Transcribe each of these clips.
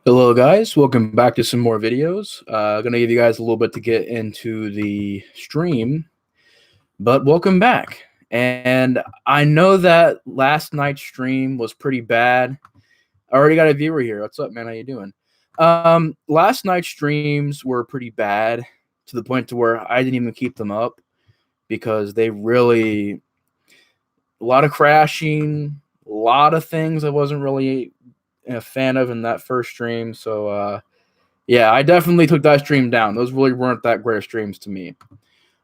Hello guys, welcome back to some more videos. Gonna give you guys a little bit to get into the stream, but welcome back. And I know that last night's stream was pretty bad. I already got a viewer here. What's up, man? How you doing? Last night's streams were pretty bad to the point to where I didn't even keep them up because they really a lot of crashing, a lot of things I wasn't really a fan of in that first stream. So yeah, I definitely took that stream down. Those really weren't that great of streams to me.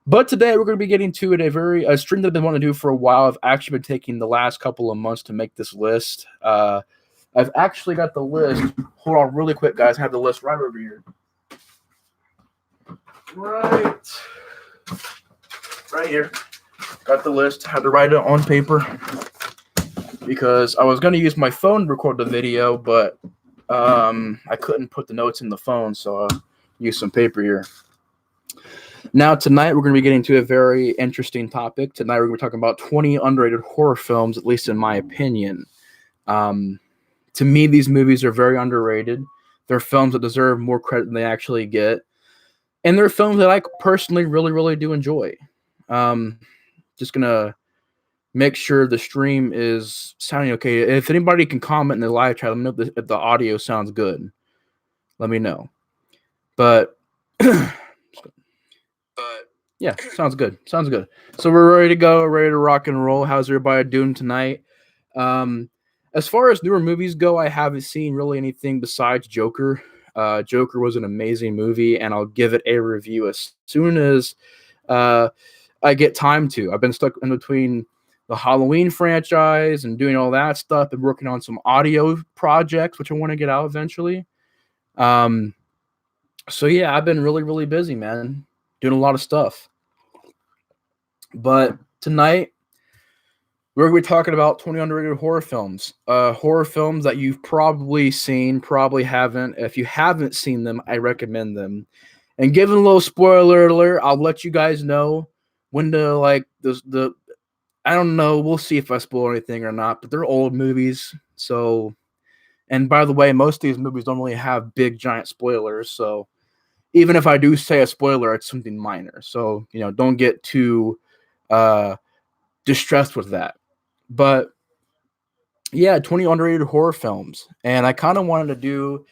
But today we're going to be getting to it a stream that I've been wanting to do for a while. I've actually been taking the last couple of months to make this list. I've actually got the list. Hold on really quick, guys. I have the list right over here. Right here. Got the list. Had to write it on paper because I was going to use my phone to record the video, but I couldn't put the notes in the phone, so I'll use some paper here. Now, tonight we're going to be getting to a very interesting topic. Tonight we're going to be talking about 20 underrated horror films, at least in my opinion. To me, these movies are very underrated. They're films that deserve more credit than they actually get. And they're films that I personally really do enjoy. Just going to make sure the stream is sounding okay. If anybody can comment in the live chat, let me know if the audio sounds good. Let me know. But yeah, sounds good. Sounds good. So we're ready to go, ready to rock and roll. How's everybody doing tonight? As far as newer movies go, I haven't seen really anything besides Joker. Joker was an amazing movie, and I'll give it a review as soon as I get time to. I've been stuck in between the Halloween franchise and doing all that stuff and working on some audio projects, which I want to get out eventually. So yeah, I've been really busy, man, doing a lot of stuff. But tonight, we're going to be talking about 20 underrated horror films. Horror films that you've probably seen, probably haven't. If you haven't seen them, I recommend them. And given a little spoiler alert, I'll let you guys know when to like the I don't know. We'll see if I spoil anything or not, but they're old movies. So, and by the way, most of these movies don't really have big giant spoilers. So even if I do say a spoiler, it's something minor. So, don't get too distressed with that. But yeah, 20 underrated horror films. And I kind of wanted to do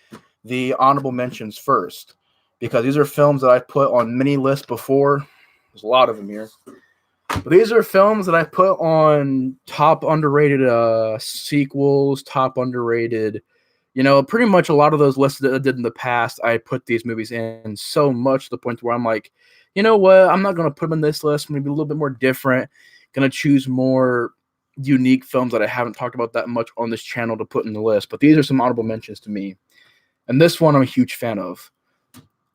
the honorable mentions first because these are films that I've put on many lists before. There's a lot of them here. But these are films that I put on top underrated sequels, top underrated, pretty much a lot of those lists that I did in the past, I put these movies in so much to the point where I'm like, you know what? I'm not going to put them in this list. I'm going to be a little bit more different. Going to choose more unique films that I haven't talked about that much on this channel to put in the list. But these are some honorable mentions to me. And this one I'm a huge fan of.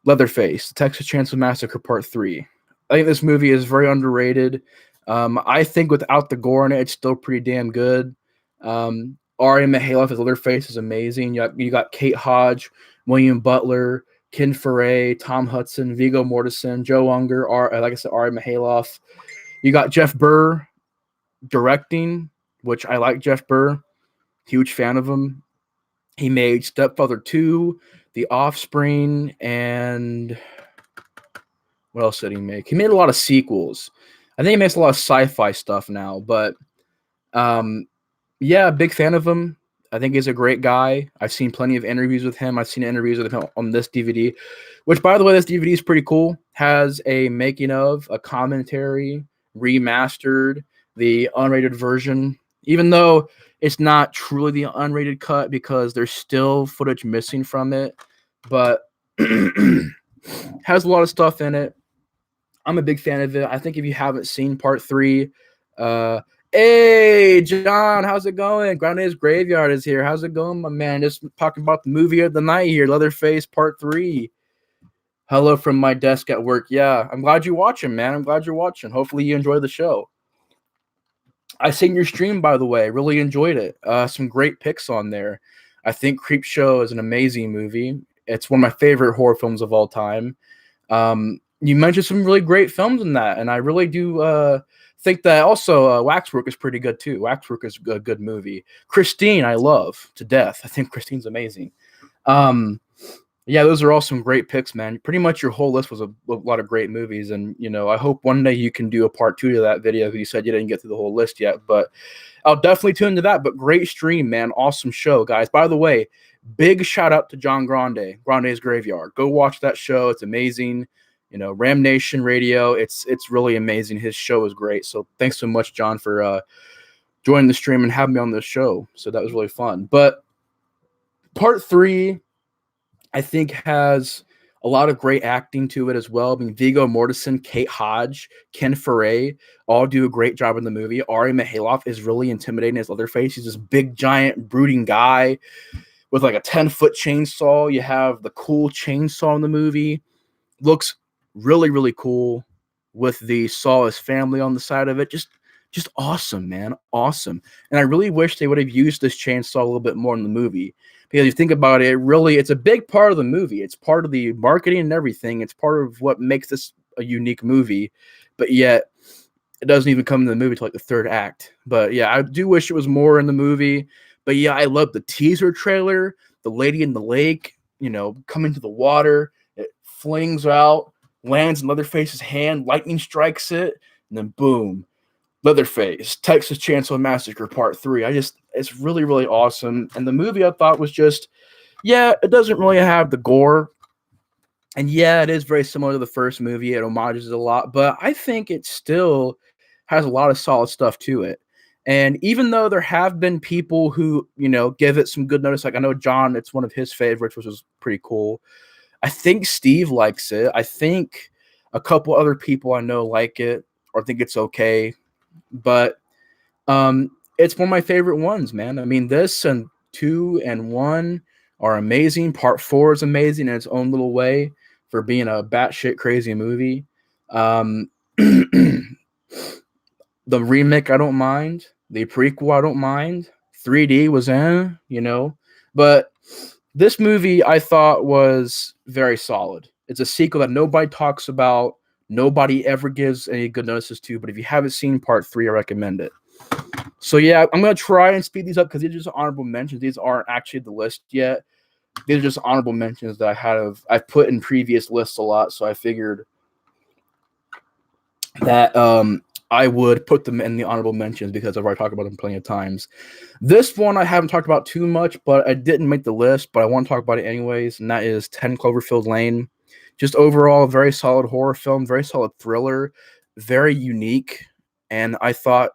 Leatherface, The Texas Chainsaw Massacre Part 3. I think this movie is very underrated. I think without the gore in it, it's still pretty damn good. Ari Mahaloff as Leatherface is amazing. You got Kate Hodge, William Butler, Ken Foray, Tom Hudson, Viggo Mortensen, Joe Unger, like I said, Ari Mahaloff. You got Jeff Burr directing, which I like Jeff Burr. Huge fan of him. He made Stepfather 2, The Offspring, and what else did he make? He made a lot of sequels. I think he makes a lot of sci-fi stuff now, but yeah, big fan of him. I think he's a great guy. I've seen plenty of interviews with him. I've seen interviews with him on this DVD, which, by the way, this DVD is pretty cool. Has a making of, a commentary, remastered, the unrated version, even though it's not truly the unrated cut because there's still footage missing from it, but has a lot of stuff in it. I'm a big fan of it. I think if you haven't seen Part 3, hey, John, how's it going? Grounded's Graveyard is here. How's it going, my man? Just talking about the movie of the night here, Leatherface Part 3. Hello from my desk at work. Yeah, I'm glad you're watching, man. I'm glad you're watching. Hopefully you enjoy the show. I seen your stream, by the way. Really enjoyed it. Some great picks on there. I think Creepshow is an amazing movie. It's one of my favorite horror films of all time. You mentioned some really great films in that, and I really do think that also Waxwork is pretty good too. Waxwork is a good movie. Christine, I love to death. I think Christine's amazing. Um, yeah, those are all some great picks, man. Pretty much your whole list was a lot of great movies, and I hope one day you can do a part 2 to that video. You said you didn't get through the whole list yet, but I'll definitely tune into that. But great stream, man. Awesome show, guys. By the way, big shout out to John Grande, Grande's Graveyard. Go watch that show. It's amazing. Ram Nation Radio. It's really amazing. His show is great. So thanks so much, John, for joining the stream and having me on this show. So that was really fun. But part 3, I think, has a lot of great acting to it as well. I mean, Viggo Mortensen, Kate Hodge, Ken Foray all do a great job in the movie. Ari Mihailov is really intimidating as Leatherface. He's this big, giant, brooding guy with like a 10-foot chainsaw. You have the cool chainsaw in the movie. Looks really, really cool with the saw his family on the side of it. Just awesome, man. Awesome. And I really wish they would have used this chainsaw a little bit more in the movie. Because you think about it, it's a big part of the movie. It's part of the marketing and everything. It's part of what makes this a unique movie. But yet, it doesn't even come in the movie till like the third act. But yeah, I do wish it was more in the movie. But yeah, I love the teaser trailer. The lady in the lake, coming to the water. It flings out, lands in Leatherface's hand. Lightning strikes it. And then boom. Leatherface, Texas Chainsaw Massacre Part 3. It's really, really awesome. And the movie I thought was just, it doesn't really have the gore. And yeah, it is very similar to the first movie. It homages it a lot, but I think it still has a lot of solid stuff to it. And even though there have been people who, give it some good notice, like I know John, it's one of his favorites, which was pretty cool. I think Steve likes it. I think a couple other people I know like it or think it's okay. But it's one of my favorite ones, man. I mean, this and 2 and 1 are amazing. Part 4 is amazing in its own little way for being a batshit crazy movie. The remake, I don't mind. The prequel, I don't mind. 3D was but this movie I thought was very solid. It's a sequel that nobody talks about. Nobody ever gives any good notices to, but if you haven't seen part 3, I recommend it. So yeah, I'm going to try and speed these up because these are just honorable mentions. These aren't actually the list yet. These are just honorable mentions that I've put in previous lists a lot, so I figured that I would put them in the honorable mentions because I've already talked about them plenty of times. This one I haven't talked about too much, but I didn't make the list, but I want to talk about it anyways, and that is 10 Cloverfield Lane. Just overall, a very solid horror film, very solid thriller, very unique, and I thought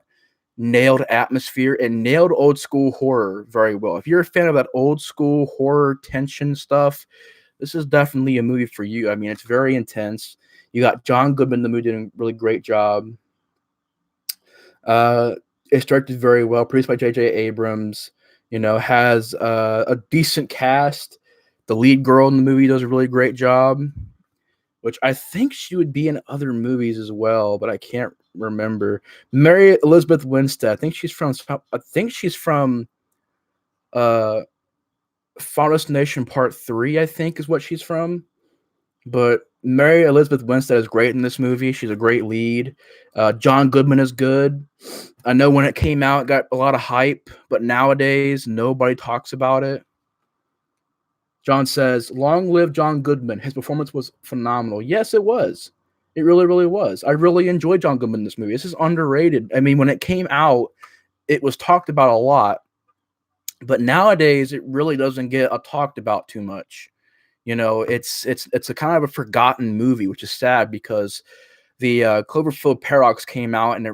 nailed atmosphere and nailed old school horror very well. If you're a fan of that old school horror tension stuff, this is definitely a movie for you. I mean, it's very intense. You got John Goodman in the movie doing a really great job. It's directed very well, produced by J.J. Abrams, has a decent cast. The lead girl in the movie does a really great job, which I think she would be in other movies as well, but I can't remember. Mary Elizabeth Winstead. I think she's from Final Destination Part 3, I think is what she's from. But Mary Elizabeth Winstead is great in this movie. She's a great lead. John Goodman is good. I know when it came out, it got a lot of hype, but nowadays nobody talks about it. John says, long live John Goodman. His performance was phenomenal. Yes, it was. It really, really was. I really enjoyed John Goodman in this movie. This is underrated. I mean, when it came out, it was talked about a lot. But nowadays, it really doesn't get talked about too much. It's a kind of a forgotten movie, which is sad because the Cloverfield Paradox came out, and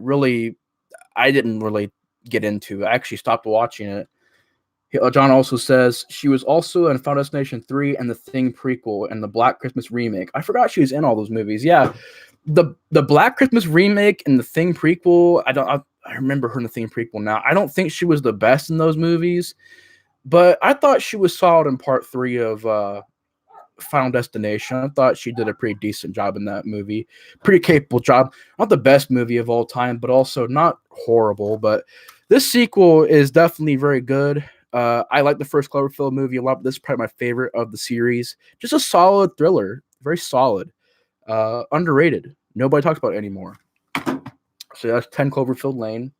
I didn't really get into. I actually stopped watching it. John also says she was also in Final Destination 3 and the Thing prequel and the Black Christmas remake. I forgot she was in all those movies. Yeah, the Black Christmas remake and the Thing prequel. I remember her in the Thing prequel now. I don't think she was the best in those movies, but I thought she was solid in part 3 of Final Destination. I thought she did a pretty decent job in that movie. Pretty capable job. Not the best movie of all time, but also not horrible. But this sequel is definitely very good. I like the first Cloverfield movie a lot, but this is probably my favorite of the series. Just a solid thriller. Very solid. Underrated. Nobody talks about it anymore. So that's 10 Cloverfield Lane.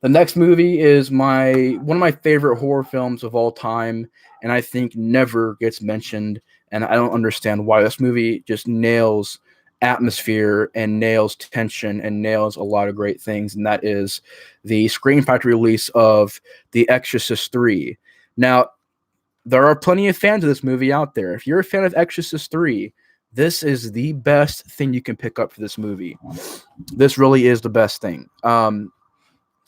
The next movie is one of my favorite horror films of all time, and I think never gets mentioned. And I don't understand why. This movie just nails atmosphere and nails tension and nails a lot of great things, and that is the Scream Factory release of The Exorcist 3. Now, there are plenty of fans of this movie out there. If you're a fan of Exorcist 3, this is the best thing you can pick up for this movie. This really is the best thing.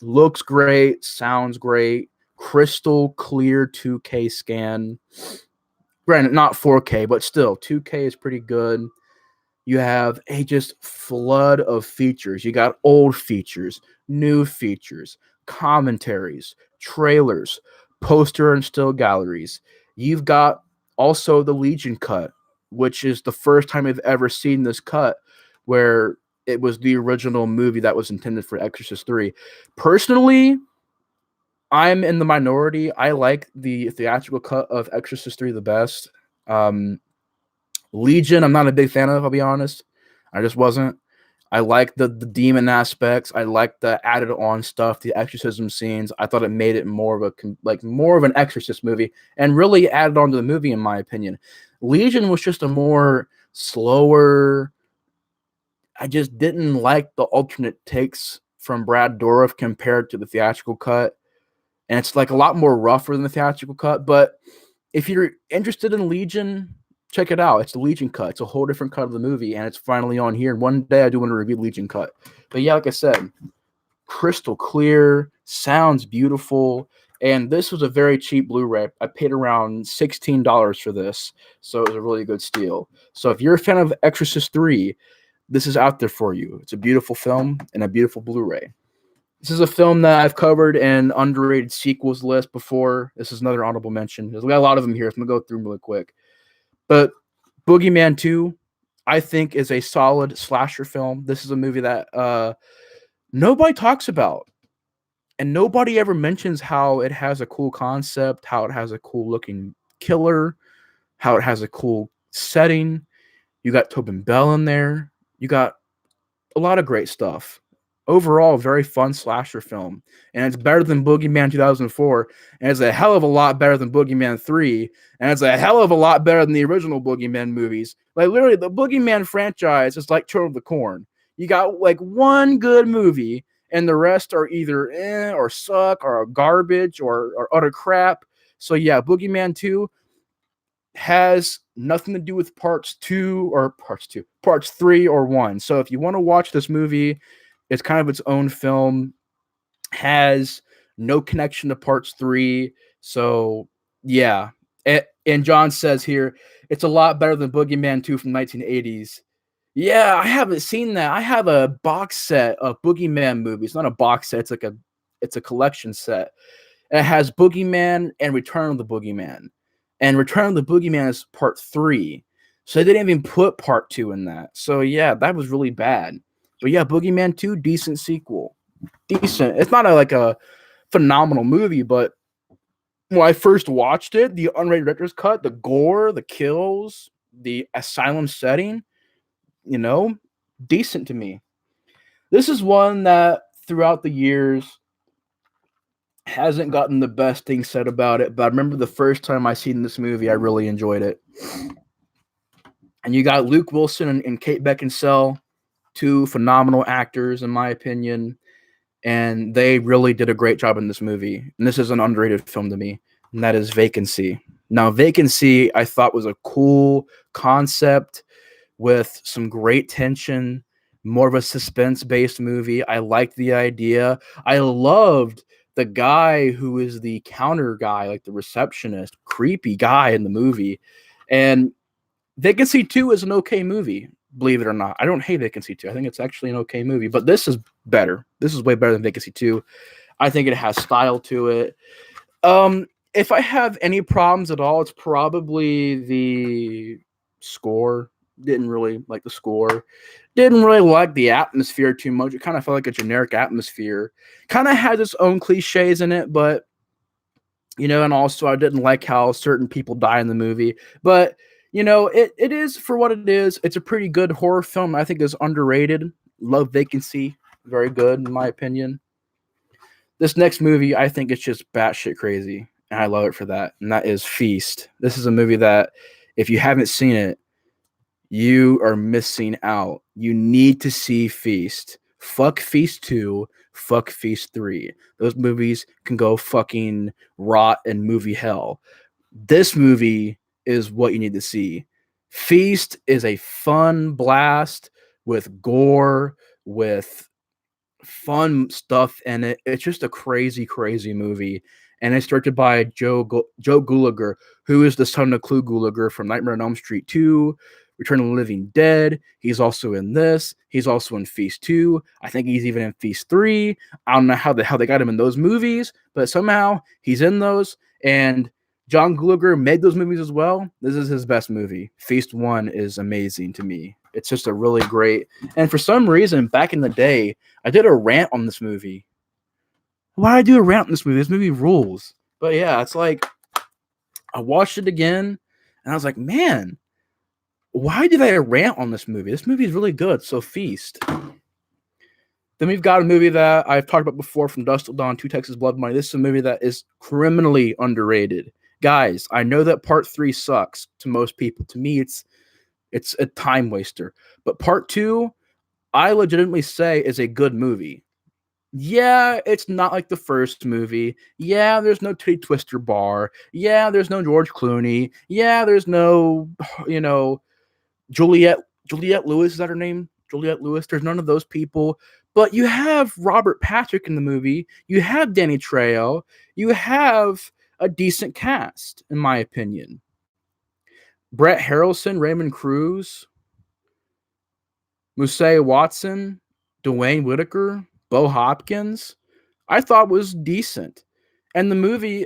Looks great, sounds great, crystal clear 2K scan. Granted, not 4K, but still, 2K is pretty good. You have a just flood of features. You got old features, new features, commentaries, trailers, poster and still galleries. You've got also the Legion cut, which is the first time I've ever seen this cut where it was the original movie that was intended for Exorcist 3. Personally, I'm in the minority. I like the theatrical cut of Exorcist 3 the best. Legion, I'm not a big fan of, I'll be honest. I just wasn't. I like the demon aspects. I like the added on stuff, the exorcism scenes. I thought it made it more of an exorcist movie and really added on to the movie, in my opinion. Legion was just a more slower. I just didn't like the alternate takes from Brad Dourif compared to the theatrical cut. And it's like a lot more rougher than the theatrical cut. But if you're interested in Legion, check it out. It's the Legion cut. It's a whole different cut of the movie, and it's finally on here. And one day I do want to review Legion cut. But yeah, like I said, crystal clear, sounds beautiful, and this was a very cheap Blu-ray. I paid around $16 for this, so it was a really good steal. So if you're a fan of Exorcist 3, this is out there for you. It's a beautiful film and a beautiful Blu-ray. This is a film that I've covered in underrated sequels list before. This is another honorable mention. There's got a lot of them here, so I'm going to go through them really quick. But Boogeyman 2, I think, is a solid slasher film. This is a movie that nobody talks about. And nobody ever mentions how it has a cool concept, how it has a cool looking killer, how it has a cool setting. You got Tobin Bell in there. You got a lot of great stuff. Overall, very fun slasher film. And it's better than Boogeyman 2004. And it's a hell of a lot better than Boogeyman 3. And it's a hell of a lot better than the original Boogeyman movies. Like, literally, the Boogeyman franchise is like Children of the Corn. You got, like, one good movie, and the rest are either or suck or garbage or utter crap. So, yeah, Boogeyman 2 has nothing to do with parts 3 or 1. So, if you want to watch this movie, it's kind of its own film, has no connection to parts 3. So, yeah. And John says here, it's a lot better than Boogeyman 2 from 1980s. Yeah, I haven't seen that. I have a box set of Boogeyman movies. Not a box set, it's a collection set. And it has Boogeyman and Return of the Boogeyman. And Return of the Boogeyman is part 3. So they didn't even put part 2 in that. So yeah, that was really bad. But yeah, Boogeyman 2, decent sequel. Decent. It's not a phenomenal movie, but when I first watched it, the unrated director's cut, the gore, the kills, the asylum setting, decent to me. This is one that throughout the years hasn't gotten the best thing said about it, but I remember the first time I seen this movie, I really enjoyed it. And you got Luke Wilson and Kate Beckinsale, two phenomenal actors, in my opinion, and they really did a great job in this movie. And this is an underrated film to me, and that is Vacancy. Now, Vacancy, I thought was a cool concept with some great tension, more of a suspense-based movie. I liked the idea. I loved the guy who is the counter guy, like the receptionist, creepy guy in the movie. And Vacancy 2 is an okay movie, believe it or not. I don't hate Vacancy 2. I think it's actually an okay movie, but this is better. This is way better than Vacancy 2. I think it has style to it. If I have any problems at all, it's probably the score. Didn't really like the score. Didn't really like the atmosphere too much. It kind of felt like a generic atmosphere. Kind of had its own cliches in it, but, and also I didn't like how certain people die in the movie. But, it is for what it is. It's a pretty good horror film. I think it's underrated. Love Vacancy. Very good, in my opinion. This next movie, I think it's just batshit crazy, and I love it for that. And that is Feast. This is a movie that, if you haven't seen it, you are missing out. You need to see Feast. Fuck Feast 2. Fuck Feast 3. Those movies can go fucking rot in movie hell. This movie is what you need to see. Feast is a fun blast with gore, with fun stuff in it. It's just a crazy, crazy movie. And it's directed by Joe Gulager, who is the son of Clu Gulager from Nightmare on Elm Street 2, Return of the Living Dead. He's also in this. He's also in Feast 2. I think he's even in Feast 3. I don't know how the hell they got him in those movies, but somehow he's in those. And John Gulager made those movies as well. This is his best movie. Feast 1 is amazing to me. It's just a really great. And for some reason, back in the day, I did a rant on this movie. Why did I do a rant on this movie? This movie rules. But yeah, it's like I watched it again, and I was like, man, why did I rant on this movie? This movie is really good. So Feast. Then we've got a movie that I've talked about before, From Dusk Till Dawn, Two Texas Blood Money. This is a movie that is criminally underrated. Guys, I know that part 3 sucks to most people. To me, it's a time waster. But part 2, I legitimately say, is a good movie. Yeah, it's not like the first movie. Yeah, there's no Titty Twister bar. Yeah, there's no George Clooney. Yeah, there's no, Juliette Lewis, is that her name? Juliette Lewis. There's none of those people. But you have Robert Patrick in the movie. You have Danny Trejo. You have a decent cast, in my opinion. Brett Harrelson, Raymond Cruz, Musea Watson, Dwayne Whitaker, Bo Hopkins, I thought was decent. And the movie,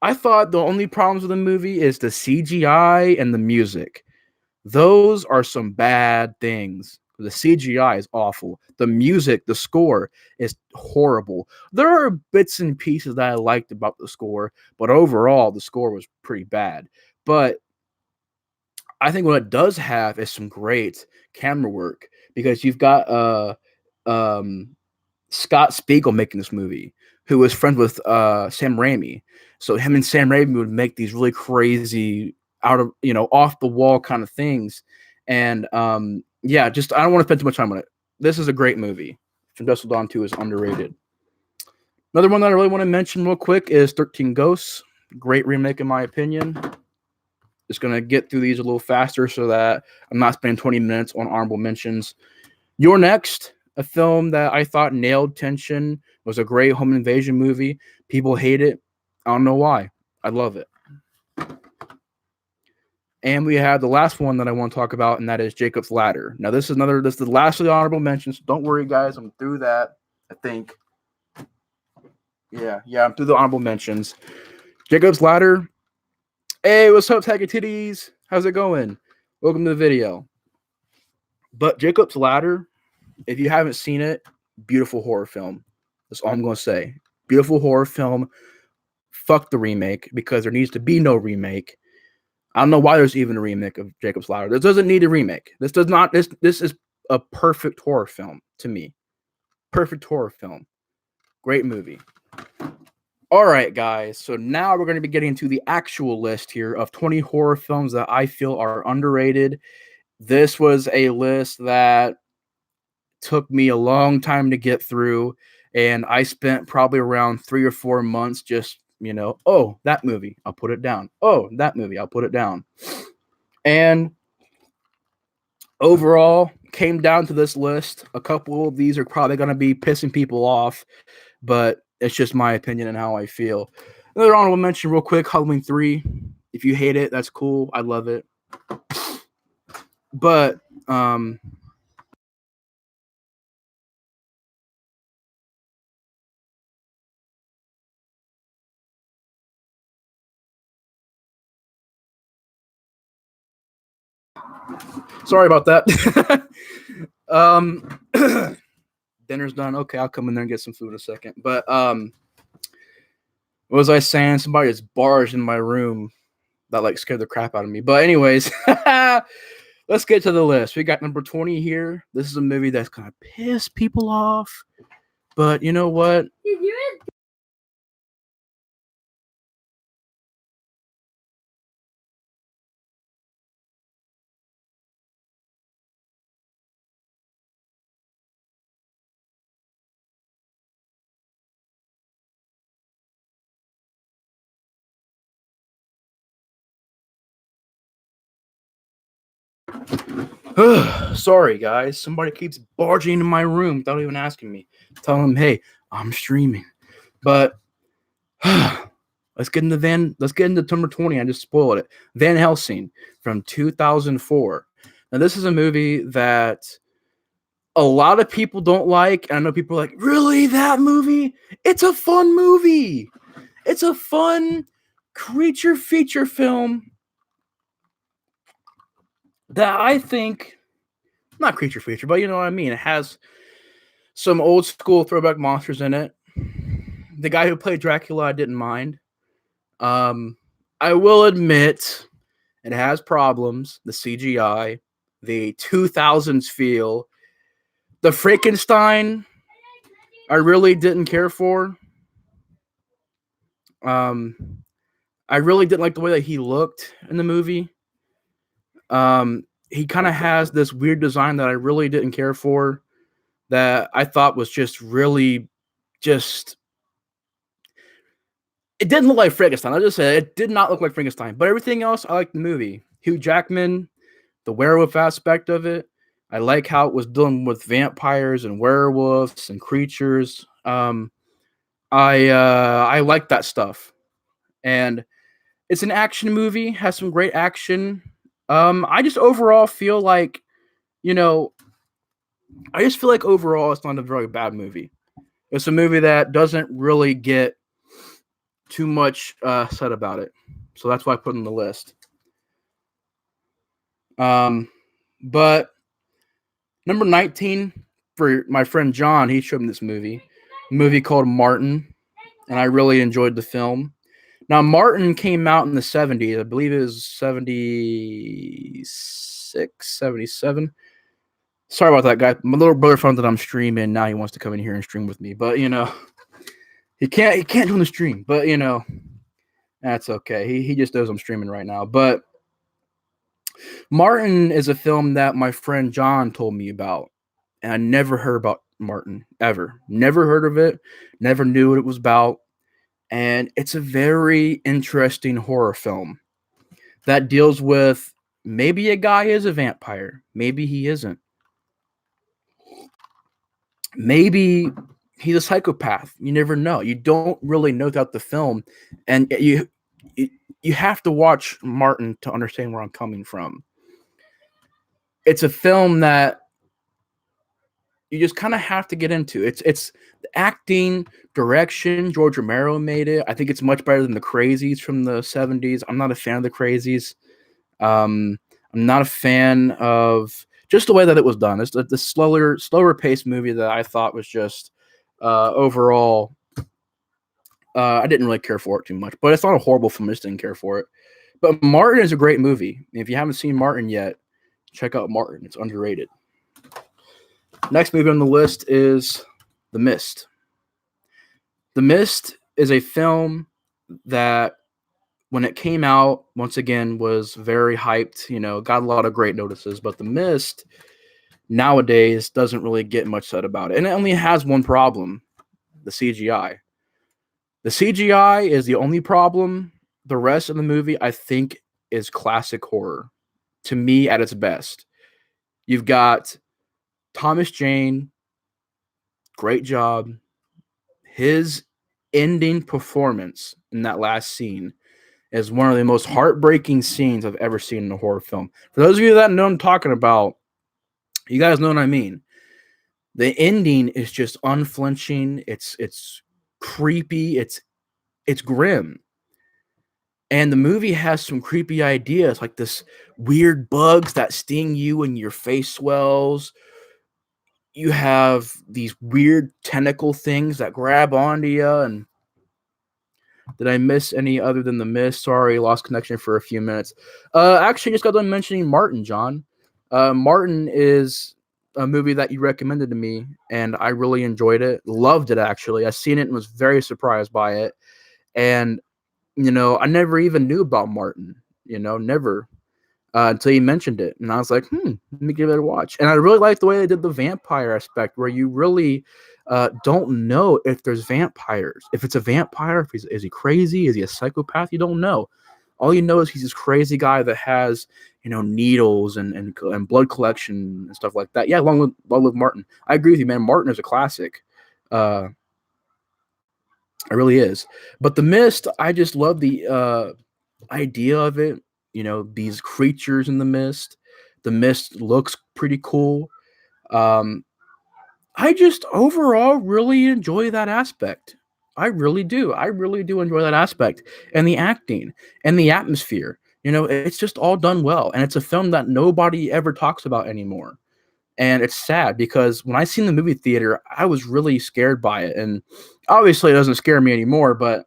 I thought the only problems with the movie is the CGI and the music. Those are some bad things. The CGI is awful. The music, the score is horrible. There are bits and pieces that I liked about the score, but overall, the score was pretty bad. But I think what it does have is some great camera work, because you've got Scott Spiegel making this movie, who was friends with Sam Raimi. So him and Sam Raimi would make these really crazy, out of off the wall kind of things. And just I don't want to spend too much time on it. This is a great movie. From Dusk Till Dawn 2 is underrated. Another one that I really want to mention real quick is 13 Ghosts. Great remake in my opinion. Just going to get through these a little faster so that I'm not spending 20 minutes on honorable mentions. You're Next, a film that I thought nailed tension, was a great home invasion movie. People hate it. I don't know why. I love it. And we have the last one that I want to talk about, and that is Jacob's Ladder. Now, this is the last of the honorable mentions. Don't worry, guys. I'm through that, I think. Yeah, I'm through the honorable mentions. Jacob's Ladder. Hey, what's up, Taggy Titties? How's it going? Welcome to the video. But Jacob's Ladder, if you haven't seen it, beautiful horror film. That's all I'm going to say. Beautiful horror film. Fuck the remake, because there needs to be no remake. I don't know why there's even a remake of Jacob's Ladder. This doesn't need a remake. This is a perfect horror film to me. Perfect horror film. Great movie. All right, guys. So now we're going to be getting to the actual list here of 20 horror films that I feel are underrated. This was a list that took me a long time to get through, and I spent probably around 3 or 4 months just, oh, that movie, I'll put it down. Oh, that movie, I'll put it down. And overall, came down to this list. A couple of these are probably going to be pissing people off, but it's just my opinion and how I feel. Another honorable mention real quick, Halloween 3. If you hate it, that's cool. I love it. But sorry about that. Dinner's done. Okay, I'll come in there and get some food in a second. But what was I saying? Somebody just barged in my room that scared the crap out of me. But anyways, let's get to the list. We got number 20 here. This is a movie that's gonna piss people off, But you know what? Sorry, guys. Somebody keeps barging into my room without even asking me. Tell them, hey, I'm streaming. But let's get into number 20. I just spoiled it. Van Helsing from 2004. Now, this is a movie that a lot of people don't like. And I know people are like, really? That movie? It's a fun movie. It's a fun creature feature film that I think, not creature feature, but you know what I mean. It has some old school throwback monsters in it. The guy who played Dracula, I didn't mind. I will admit it has problems. The CGI, the 2000s feel, the Frankenstein, I really didn't care for. I really didn't like the way that he looked in the movie. He kind of has this weird design that I really didn't care for, that I thought was just really just. It didn't look like Frankenstein. I just said it did not look like Frankenstein, but everything else, I liked the movie. Hugh Jackman, the werewolf aspect of it. I like how it was dealing with vampires and werewolves and creatures. I like that stuff, and it's an action movie. Has some great action. I just overall feel like, you know, I just feel like overall it's not a very bad movie. It's a movie that doesn't really get too much said about it, so that's why I put it on the list. But number 19 for my friend John, he showed me this movie, a movie called Martin, and I really enjoyed the film. Now, Martin came out in the 70s. I believe it was 76, 77. Sorry about that, guy. My little brother found that I'm streaming. Now he wants to come in here and stream with me. But, you know, he can't do the stream. But, you know, that's okay. He just knows I'm streaming right now. But Martin is a film that my friend John told me about. And I never heard about Martin, ever. Never heard of it. Never knew what it was about. And it's a very interesting horror film that deals with maybe a guy is a vampire. Maybe he isn't. Maybe he's a psychopath. You never know. You don't really know throughout the film. And you have to watch Martin to understand where I'm coming from. It's a film that you just kind of have to get into. It's the acting, direction. George Romero made it. I think it's much better than the Crazies from the 70s. I'm not a fan of the Crazies. I'm not a fan of just the way that it was done. It's the slower paced movie that I thought was just overall. I didn't really care for it too much, but it's not a horrible film. I just didn't care for it. But Martin is a great movie. If you haven't seen Martin yet, check out Martin. It's underrated. Next movie on the list is The Mist. The Mist is a film that, when it came out, once again, was very hyped, you know, got a lot of great notices, but The Mist nowadays doesn't really get much said about it. And it only has one problem, the CGI. The CGI is the only problem. The rest of the movie, I think, is classic horror, to me, at its best. You've got Thomas Jane, great job. His ending performance in that last scene is one of the most heartbreaking scenes I've ever seen in a horror film. For those of you that know what I'm talking about, you guys know what I mean. The ending is just unflinching. It's creepy. It's grim. And the movie has some creepy ideas, like this weird bugs that sting you when your face swells. You have these weird tentacle things that grab onto you. And did I miss any other than The Mist? Sorry, lost connection for a few minutes. Actually, just got done mentioning Martin, John. Martin is a movie that you recommended to me, and I really enjoyed it. Loved it, actually. I seen it and was very surprised by it. And, I never even knew about Martin, never until you mentioned it. And I was like, let me give it a watch. And I really like the way they did the vampire aspect, where you really don't know if there's vampires. If it's a vampire, if is he crazy? Is he a psychopath? You don't know. All you know is he's this crazy guy that has, needles and blood collection and stuff like that. Yeah, long live Martin. I agree with you, man. Martin is a classic. It really is. But The Mist, I just love the idea of it. These creatures in the mist. The mist looks pretty cool. I just overall really enjoy that aspect. I really do. I really do enjoy that aspect, and the acting and the atmosphere. It's just all done well, and it's a film that nobody ever talks about anymore. And it's sad because when I seen the movie theater, I was really scared by it, and obviously it doesn't scare me anymore. But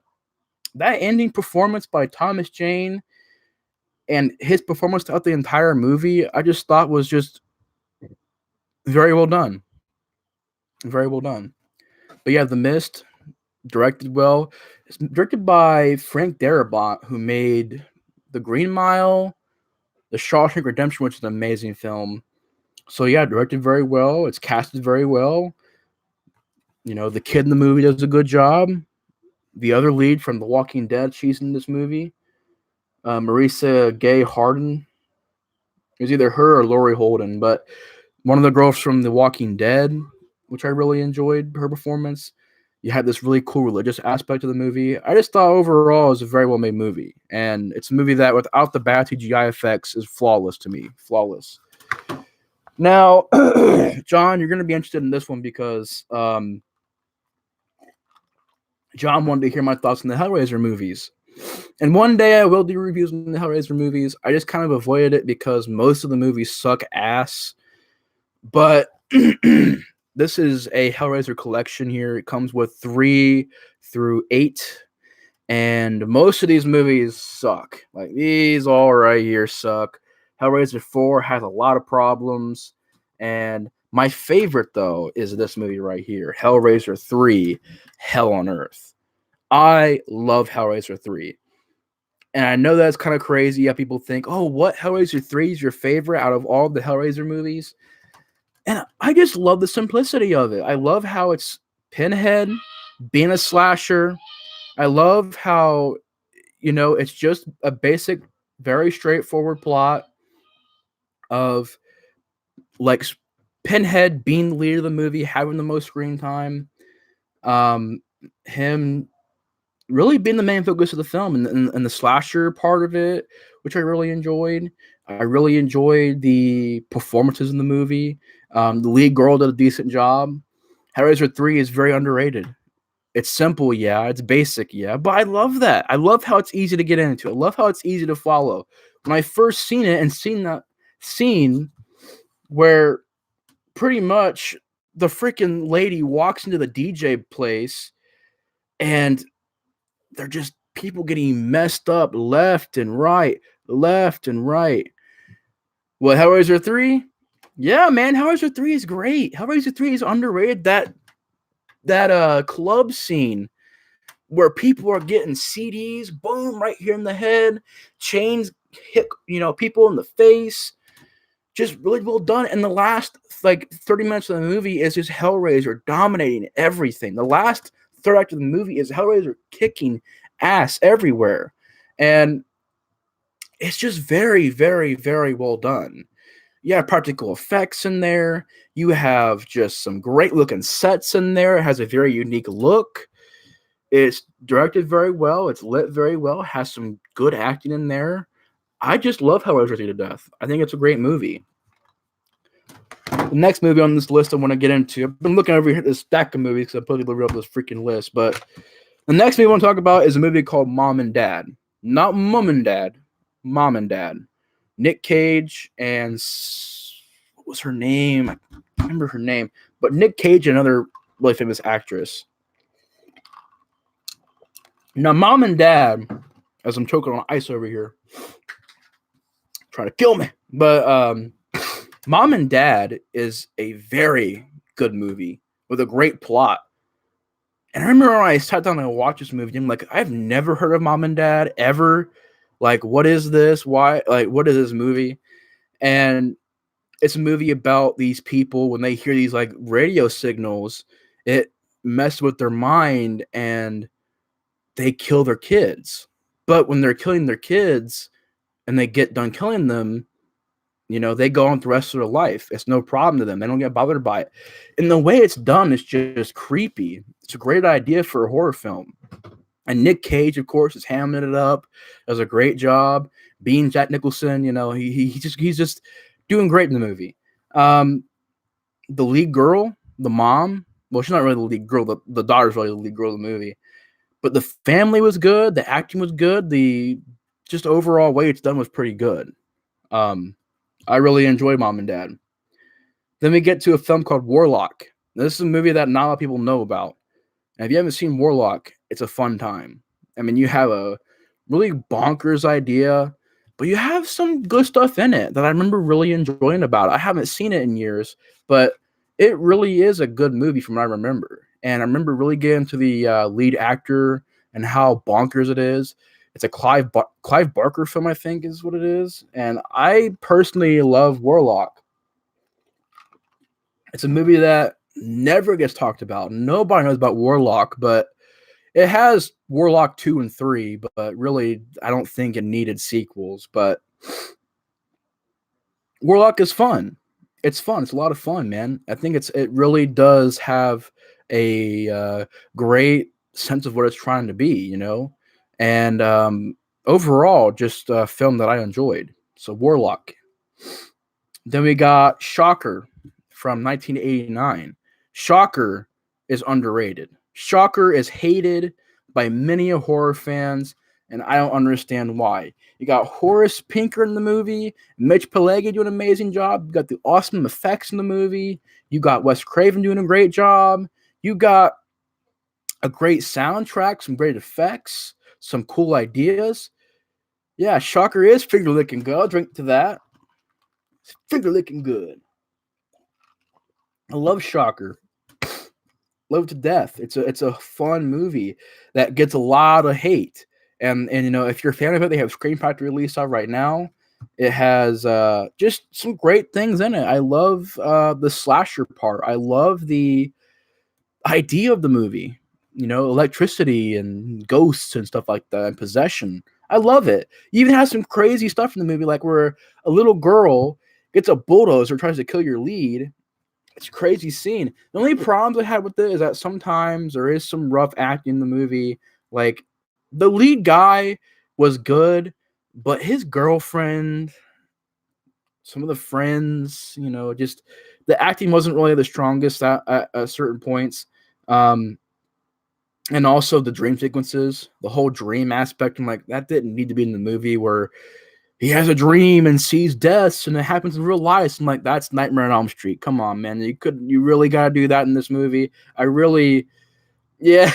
that ending performance by Thomas Jane and his performance throughout the entire movie, I just thought was just very well done. Very well done. But yeah, The Mist, directed well. It's directed by Frank Darabont, who made The Green Mile, The Shawshank Redemption, which is an amazing film. So yeah, directed very well. It's casted very well. The kid in the movie does a good job. The other lead from The Walking Dead, she's in this movie. Marisa Gay Harden. It was either her or Laurie Holden, but one of the girls from The Walking Dead, which I really enjoyed her performance. You had this really cool religious aspect of the movie. I just thought overall it was a very well made movie. And it's a movie that without the bad CGI effects is flawless to me. Flawless. Now, John, you're going to be interested in this one because John wanted to hear my thoughts on the Hellraiser movies. And one day I will do reviews on the Hellraiser movies. I just kind of avoided it because most of the movies suck ass. But this is a Hellraiser collection here. It comes with 3 through 8. And most of these movies suck. Like these all right here suck. Hellraiser 4 has a lot of problems. And my favorite, though, is this movie right here. Hellraiser 3, Hell on Earth. I love Hellraiser 3. And I know that's kind of crazy. Yeah, people think, oh, what? Hellraiser 3 is your favorite out of all the Hellraiser movies? And I just love the simplicity of it. I love how it's Pinhead being a slasher. I love how, it's just a basic, very straightforward plot of like Pinhead being the leader of the movie, having the most screen time, him really being the main focus of the film and the slasher part of it, which I really enjoyed. I really enjoyed the performances in the movie. The lead girl did a decent job. Hellraiser 3 is very underrated. It's simple, yeah. It's basic, yeah. But I love that. I love how it's easy to get into. I love how it's easy to follow. When I first seen it and seen that scene where pretty much the freaking lady walks into the DJ place and they're just people getting messed up left and right, left and right. Well, Hellraiser 3? Yeah, man, Hellraiser 3 is great. Hellraiser 3 is underrated. That club scene where people are getting CDs, boom, right here in the head, chains hit, people in the face. Just really well done. And the last 30 minutes of the movie is just Hellraiser dominating everything. The last third act of the movie is Hellraiser kicking ass everywhere. And it's just very, very, very well done. You have practical effects in there. You have just some great looking sets in there. It has a very unique look. It's directed very well. It's lit very well. It has some good acting in there. I just love Hellraiser 3 to death. I think it's a great movie. The next movie on this list I want to get into, I've been looking over here at this stack of movies because I put it up this freaking list, but the next movie I want to talk about is a movie called Mom and Dad. Not Mom and Dad. Mom and Dad. Nick Cage and what was her name? I can't remember her name, but Nick Cage, another really famous actress. Now, Mom and Dad, as I'm choking on ice over here, trying to kill me, but Mom and Dad is a very good movie with a great plot. And I remember when I sat down and watched this movie, I'm like, I've never heard of Mom and Dad ever. Like, what is this? Why? Like, what is this movie? And it's a movie about these people when they hear these like radio signals, it messes with their mind and they kill their kids. But when they're killing their kids and they get done killing them, they go on with the rest of their life. It's no problem to them. They don't get bothered by it. And the way it's done is just creepy. It's a great idea for a horror film. And Nick Cage, of course, is hamming it up. Does a great job. Being Jack Nicholson, he's just doing great in the movie. The lead girl, the mom, well, she's not really the lead girl. The daughter's really the lead girl of the movie. But the family was good. The acting was good. The just overall way it's done was pretty good. I really enjoyed Mom and Dad. Then we get to a film called Warlock. This is a movie that not a lot of people know about. And if you haven't seen Warlock, it's a fun time. I mean, you have a really bonkers idea, but you have some good stuff in it that I remember really enjoying about it. I haven't seen it in years, but it really is a good movie from what I remember. And I remember really getting to the lead actor and how bonkers it is. It's a Clive Barker film, I think is what it is. And I personally love Warlock. It's a movie that never gets talked about. Nobody knows about Warlock, but it has Warlock 2 and 3, but really, I don't think it needed sequels. But Warlock is fun. It's fun. It's a lot of fun, man. I think it really does have a great sense of what it's trying to be, and overall, just a film that I enjoyed. So Warlock. Then we got Shocker from 1989. Shocker is underrated. Shocker is hated by many horror fans, and I don't understand why. You got Horace Pinker in the movie, Mitch Pileggi doing an amazing job. You got the awesome effects in the movie. You got Wes Craven doing a great job. You got a great soundtrack, some great effects, some cool ideas. Yeah, Shocker is finger licking good. I'll drink to that. It's finger licking good. I love Shocker. Love it to death. It's a fun movie that gets a lot of hate. And if you're a fan of it, they have Scream Factory release out right now. It has just some great things in it. I love the slasher part. I love the idea of the movie. Electricity and ghosts and stuff like that, and possession. I love it. You even has some crazy stuff in the movie, like where a little girl gets a bulldozer, tries to kill your lead. It's a crazy scene. The only problems I had with it is that sometimes there is some rough acting in the movie. Like, the lead guy was good, but his girlfriend, some of the friends, just the acting wasn't really the strongest at certain points. And also the dream sequences, the whole dream aspect. I'm like, that didn't need to be in the movie where he has a dream and sees deaths and it happens in real life. I'm like, that's Nightmare on Elm Street. Come on, man. You really got to do that in this movie. Yeah.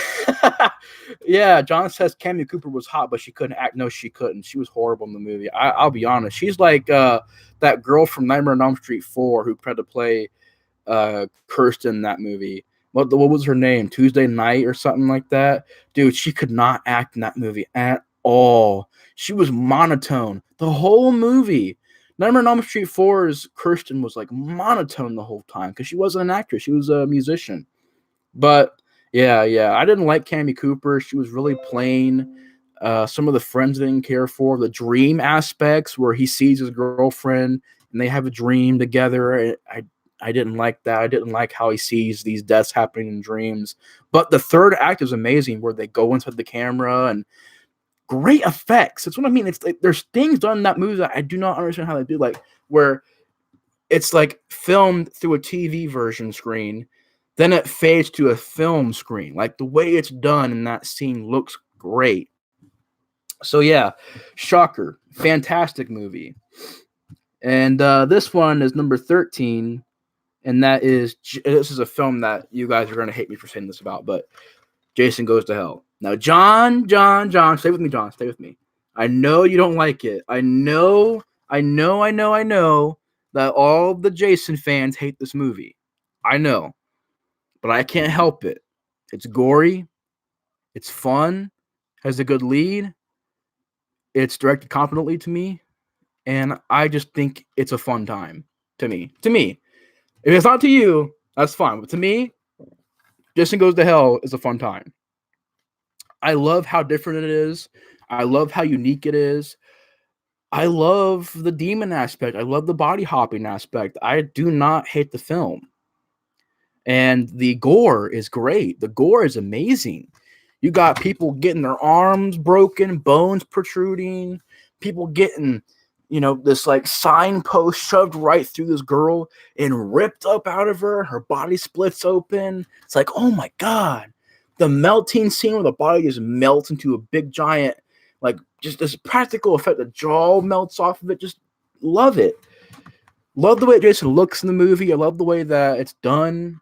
Yeah. John says Cammy Cooper was hot, but she couldn't act. No, she couldn't. She was horrible in the movie. I'll be honest. She's like that girl from Nightmare on Elm Street 4 who tried to play Kirsten in that movie. What was her name? Tuesday Night or something like that? Dude, she could not act in that movie at all. She was monotone the whole movie. Nightmare on Elm Street 4's Kirsten was like monotone the whole time because she wasn't an actress. She was a musician. But yeah, I didn't like Cammy Cooper. She was really plain. Some of the friends I didn't care for. The dream aspects where he sees his girlfriend and they have a dream together. I didn't like that. I didn't like how he sees these deaths happening in dreams. But the third act is amazing where they go inside the camera and great effects. That's what I mean. It's like there's things done in that movie that I do not understand how they do. Like where it's like filmed through a TV version screen, then it fades to a film screen. Like the way it's done in that scene looks great. So yeah, Shocker, fantastic movie. And this one is number 13. And this is a film that you guys are going to hate me for saying this about, but Jason Goes to Hell. Now, John, stay with me, John, stay with me. I know you don't like it. I know that that all the Jason fans hate this movie. I know, but I can't help it. It's gory, it's fun, has a good lead, it's directed competently to me, and I just think it's a fun time to me. To me, if it's not to you, that's fine. But to me, Jason Goes to Hell is a fun time. I love how different it is. I love how unique it is. I love the demon aspect. I love the body hopping aspect. I do not hate the film. And the gore is great. The gore is amazing. You got people getting their arms broken, bones protruding, people getting, this like signpost shoved right through this girl and ripped up out of her. Her body splits open. It's like, oh my God. The melting scene where the body just melts into a big giant, like just this practical effect. The jaw melts off of it. Just love it. Love the way Jason looks in the movie. I love the way that it's done.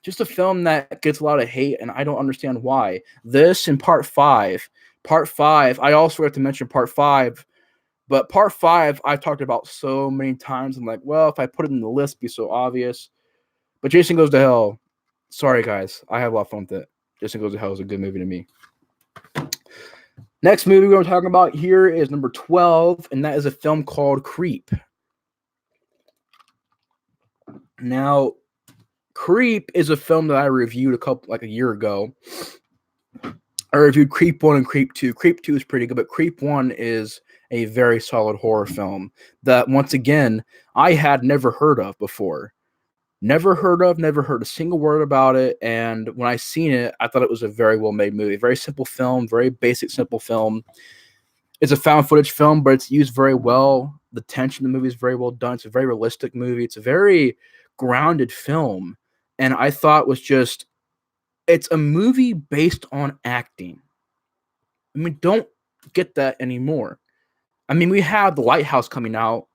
Just a film that gets a lot of hate, and I don't understand why. This and Part 5. Part 5, I also have to mention Part 5, but Part 5 I've talked about so many times. I'm like, well, if I put it in the list, it'd be so obvious. But Jason Goes to Hell, sorry guys, I have a lot of fun with it. Jason Goes to Hell is a good movie to me. Next movie we're talking about here is number 12, and that is a film called Creep. Now, Creep is a film that I reviewed a year ago. I reviewed Creep 1 and Creep 2. Creep 2 is pretty good, but Creep 1 is a very solid horror film that, once again, I had never heard of before. Never heard a single word about it, and when I seen it, I thought it was a very well-made movie. Very simple film, very basic, simple film. It's a found footage film, but it's used very well. The tension in the movie is very well done. It's a very realistic movie. It's a very grounded film, and I thought it's a movie based on acting. I mean, don't get that anymore. I mean, we have The Lighthouse coming out,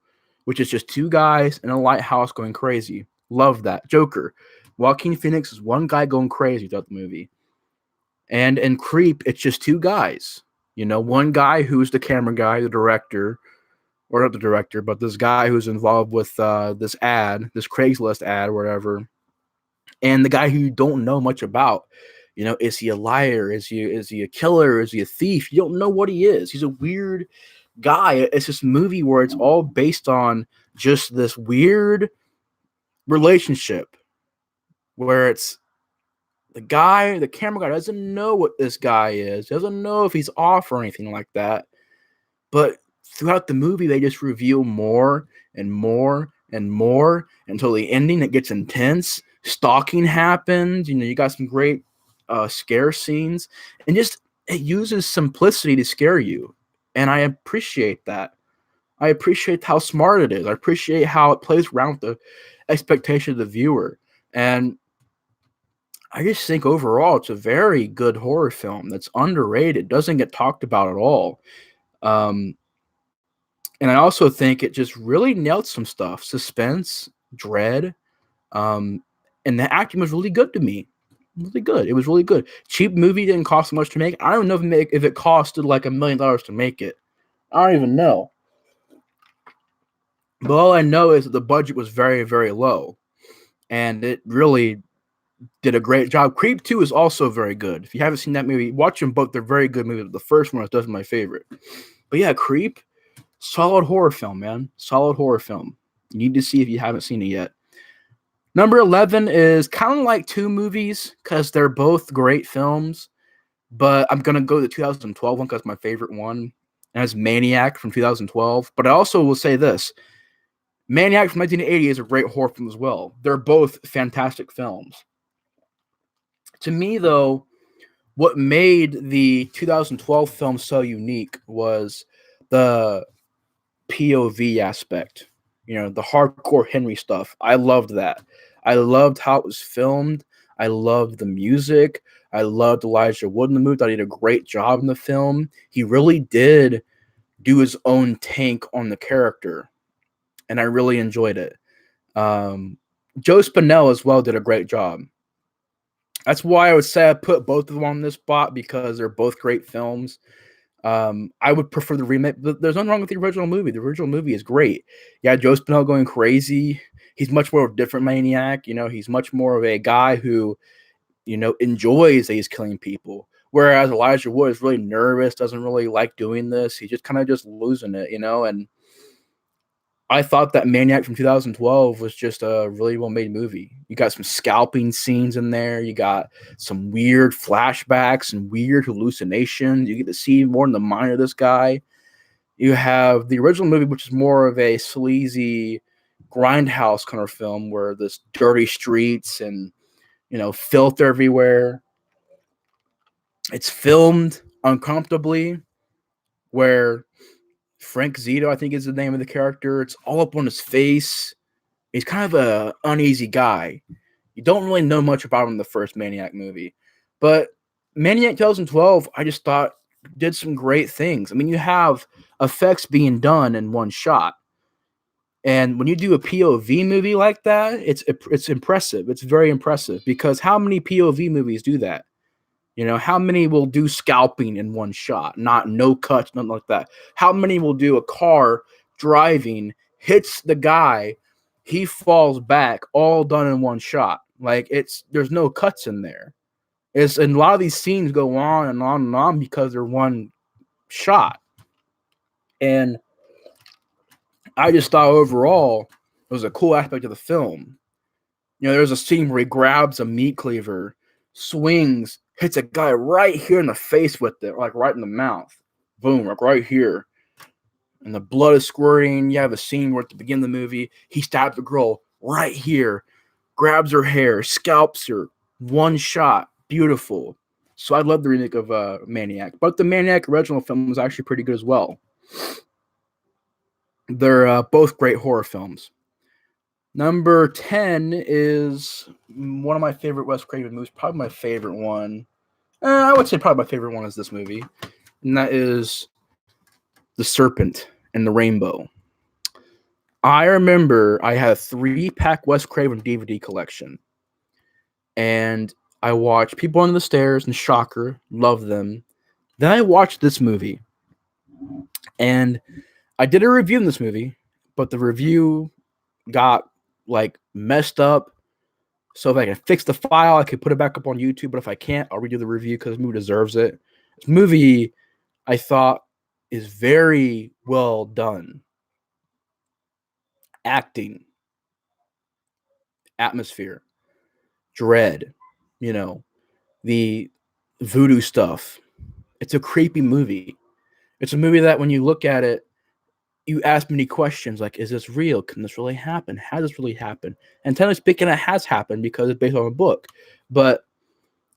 which is just two guys in a lighthouse going crazy. Love that. Joker. Joaquin Phoenix is one guy going crazy throughout the movie. And in Creep, it's just two guys. One guy who's the camera guy, the director, or not the director, but this guy who's involved with this Craigslist ad or whatever. And the guy who you don't know much about. Is he a liar? Is he a killer? Is he a thief? You don't know what he is. He's a weird guy. It's this movie where it's all based on just this weird relationship where it's the camera guy doesn't know what this guy is, doesn't know if he's off or anything like that. But throughout the movie, they just reveal more and more and more until the ending. It gets intense. Stalking happens. You got some great scare scenes, and just it uses simplicity to scare you, and I appreciate that. I appreciate how smart it is. I appreciate how it plays around with the expectation of the viewer, and I just think overall it's a very good horror film that's underrated, doesn't get talked about at all. And I also think it just really nailed some stuff, suspense, dread, and the acting was really good to me. Really good. It was really good. Cheap movie, didn't cost much to make. I don't know if it costed like $1 million to make it. I don't even know. But all I know is that the budget was very, very low. And it really did a great job. Creep 2 is also very good. If you haven't seen that movie, watch them both. They're very good movies. The first one is definitely my favorite. But yeah, Creep, solid horror film, man. Solid horror film. You need to see if you haven't seen it yet. Number 11 is kind of like two movies because they're both great films. But I'm going to go to the 2012 one because it's my favorite one. And it's Maniac from 2012. But I also will say this. Maniac from 1980 is a great horror film as well. They're both fantastic films. To me, though, what made the 2012 film so unique was the POV aspect. The hardcore Henry stuff. I loved that. I loved how it was filmed. I loved the music. I loved Elijah Wood in the movie. I thought he did a great job in the film. He really did do his own take on the character, and I really enjoyed it. Joe Spinell as well did a great job. That's why I would say I put both of them on this spot because they're both great films. I would prefer the remake, but there's nothing wrong with the original movie. The original movie is great. Yeah, Joe Spinell going crazy. He's much more of a different maniac. He's much more of a guy who, enjoys that he's killing people. Whereas Elijah Wood is really nervous, doesn't really like doing this. He's just kind of just losing it, and I thought that Maniac from 2012 was just a really well-made movie. You got some scalping scenes in there. You got some weird flashbacks and weird hallucinations. You get to see more in the mind of this guy. You have the original movie, which is more of a sleazy grindhouse kind of film where there's dirty streets and, filth everywhere. It's filmed uncomfortably where Frank Zito, I think is the name of the character. It's all up on his face. He's kind of a uneasy guy. You don't really know much about him in the first Maniac movie. But Maniac 2012, I just thought did some great things. I mean, you have effects being done in one shot. And when you do a POV movie like that, it's impressive. It's very impressive because how many POV movies do that? How many will do scalping in one shot, no cuts, nothing like that? How many will do a car driving, hits the guy, he falls back, all done in one shot? Like there's no cuts in there. And a lot of these scenes go on and on and on because they're one shot. And I just thought overall it was a cool aspect of the film. There's a scene where he grabs a meat cleaver, swings, hits a guy right here in the face with it, like right in the mouth. Boom, like right here. And the blood is squirting. You have a scene where at the beginning of the movie, he stabs a girl right here, grabs her hair, scalps her, one shot. Beautiful. So I love the remake of Maniac. But the Maniac original film was actually pretty good as well. They're both great horror films. Number 10 is one of my favorite Wes Craven movies, probably my favorite one. I would say probably my favorite one is this movie, and that is The Serpent and the Rainbow. I remember I had a 3-pack Wes Craven DVD collection, and I watched People Under the Stairs and Shocker, love them. Then I watched this movie, and I did a review in this movie, but the review got messed up. So if I can fix the file, I could put it back up on YouTube. But if I can't, I'll redo the review because this movie deserves it. This movie, I thought, is very well done. Acting, atmosphere, dread, the voodoo stuff. It's a creepy movie. It's a movie that when you look at it, you ask many questions like, is this real? Can this really happen? Has this really happened? And technically speaking, it has happened because it's based on a book. But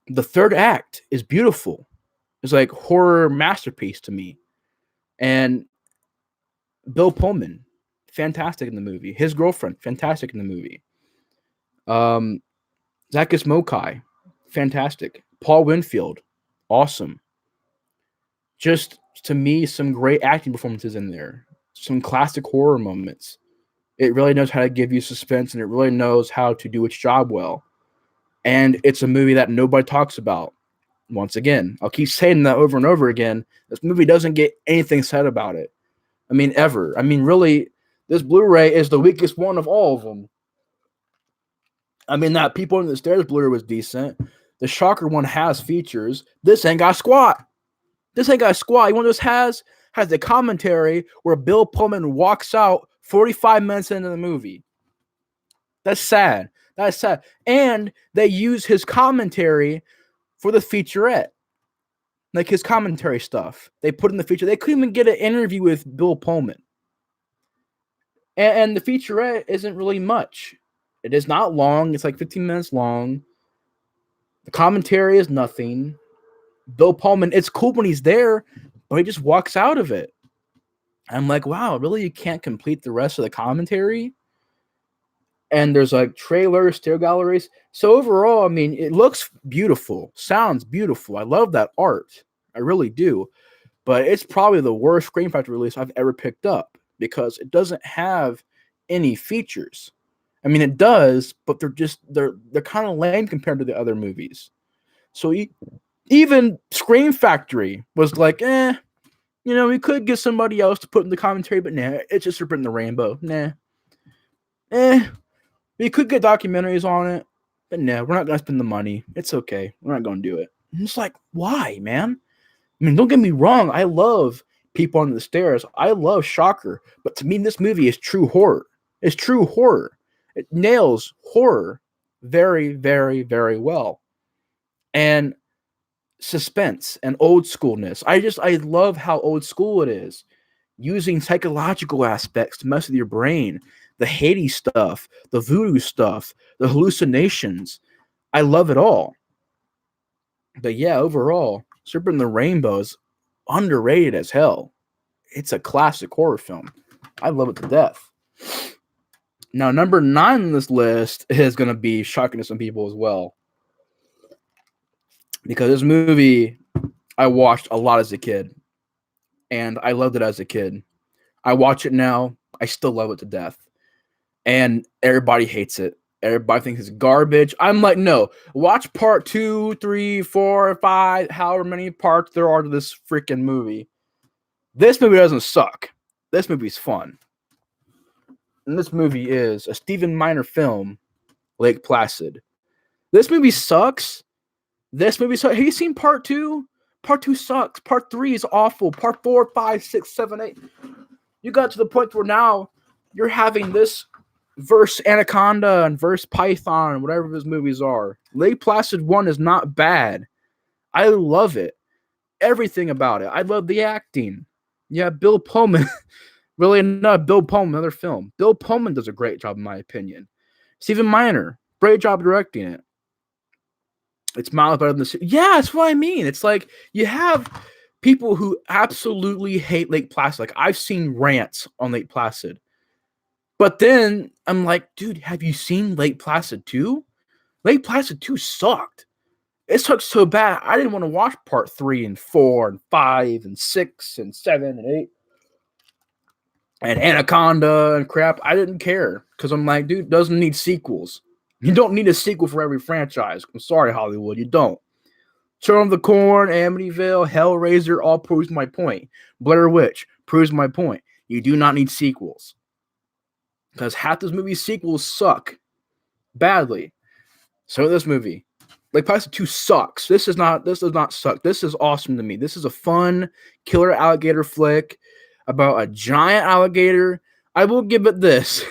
the third act is beautiful. It's like horror masterpiece to me. And Bill Pullman, fantastic in the movie. His girlfriend, fantastic in the movie. Zakis Mokai, fantastic. Paul Winfield, awesome. Just to me, some great acting performances in there. Some classic horror moments. It really knows how to give you suspense, and it really knows how to do its job well. And it's a movie that nobody talks about. Once again, I'll keep saying that over and over again. This movie doesn't get anything said about it. I mean, ever. I mean, really, this Blu-ray is the weakest one of all of them. I mean, that People Under the Stairs Blu-ray was decent. The Shocker one has features. This ain't got squat. This ain't got squat. You want this has the commentary where Bill Pullman walks out 45 minutes into the movie. That's sad. That's sad. And they use his commentary for the featurette. Like his commentary stuff. They put in the feature. They couldn't even get an interview with Bill Pullman. And the featurette isn't really much. It is not long. It's like 15 minutes long. The commentary is nothing. Bill Pullman, it's cool when he's there, but he just walks out of it. I'm like, wow, really? You can't complete the rest of the commentary? And there's like trailers, still galleries. So overall, I mean, it looks beautiful, sounds beautiful. I love that art. I really do. But it's probably the worst Scream Factory release I've ever picked up because it doesn't have any features. I mean, it does, but they're kind of lame compared to the other movies. So even Scream Factory was like, You know, we could get somebody else to put in the commentary, but nah, it's just Ripper in the Rainbow. Nah. We could get documentaries on it, but no, we're not gonna spend the money. It's okay. We're not gonna do it. I'm just like, why, man? I mean, don't get me wrong. I love People Under the Stairs. I love Shocker, but to me, this movie is true horror. It's true horror. It nails horror very, very, very well, and suspense and old schoolness. I love how old school it is, using psychological aspects to mess with your brain, the Hades stuff, the voodoo stuff, the hallucinations. I love it all. But yeah, overall, Serpent and the Rainbow is underrated as hell. It's a classic horror film. I love it to death. Now, number 9 on this list is going to be shocking to some people as well. Because this movie I watched a lot as a kid. And I loved it as a kid. I watch it now. I still love it to death. And everybody hates it. Everybody thinks it's garbage. I'm like, no. Watch part 2, 3, 4, 5, however many parts there are to this freaking movie. This movie doesn't suck. This movie's fun. And this movie is a Stephen Miner film, Lake Placid. This movie sucks. Have you seen part 2? Part 2 sucks. Part 3 is awful. Part 4, 5, 6, 7, 8. You got to the point where now you're having this verse Anaconda and verse Python, whatever his movies are. Lake Placid 1 is not bad. I love it. Everything about it. I love the acting. Yeah, Bill Pullman. Really not Bill Pullman, another film. Bill Pullman does a great job, in my opinion. Stephen Miner, great job directing it. It's miles better than this. Yeah, that's what I mean. It's like you have people who absolutely hate Lake Placid. Like, I've seen rants on Lake Placid. But then I'm like, dude, have you seen Lake Placid 2? Lake Placid 2 sucked. It sucked so bad, I didn't want to watch part 3 and 4 and 5 and 6 and 7 and 8 and Anaconda and crap. I didn't care because I'm like, dude, doesn't need sequels. You don't need a sequel for every franchise. I'm sorry, Hollywood, you don't. Children of the Corn, Amityville, Hellraiser all proves my point. Blair Witch proves my point. You do not need sequels. Because half this movie's sequels suck badly. So this movie, Lake Placid 2 sucks. This does not suck. This is awesome to me. This is a fun killer alligator flick about a giant alligator. I will give it this.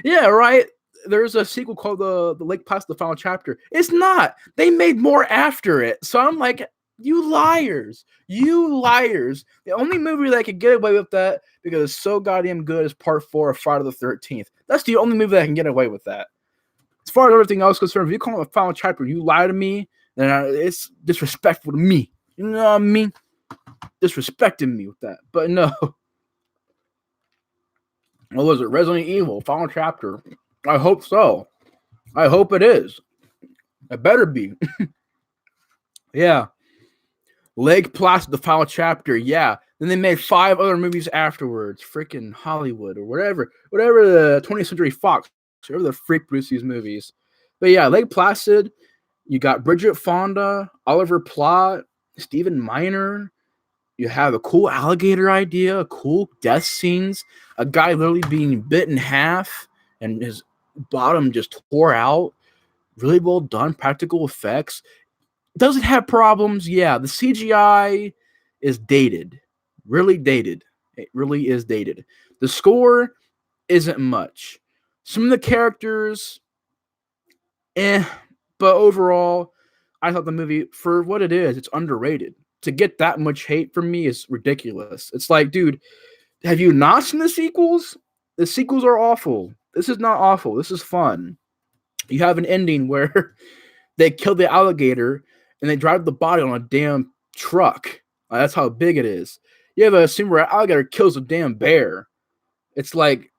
Yeah, right. There's a sequel called the Lake Placid, the Final Chapter. It's not. They made more after it. So I'm like, you liars. You liars. The only movie that could get away with that because it's so goddamn good is part 4 of Friday the 13th. That's the only movie that can get away with that. As far as everything else concerned, if you call it a Final Chapter, you lie to me, then it's disrespectful to me. You know what I mean? Disrespecting me with that. But no. What was it? Resident Evil, Final Chapter. I hope so. I hope it is. It better be. Yeah. Lake Placid, the Final Chapter. Yeah. Then they made 5 other movies afterwards. Freaking Hollywood or whatever. Whatever the 20th Century Fox. Whatever the freak produced these movies. But yeah, Lake Placid. You got Bridget Fonda, Oliver Platt, Stephen Miner. You have a cool alligator idea, cool death scenes, a guy literally being bit in half and his bottom just tore out. Really well done, practical effects. Does it have problems? Yeah, the CGI is dated. Really dated. It really is dated. The score isn't much. Some of the characters, but overall, I thought the movie, for what it is, it's underrated. To get that much hate from me is ridiculous. It's like, dude, have you not seen the sequels? The sequels are awful. This is not awful. This is fun. You have an ending where they kill the alligator and they drive the body on a damn truck. That's how big it is. You have a scene where an alligator kills a damn bear. It's like,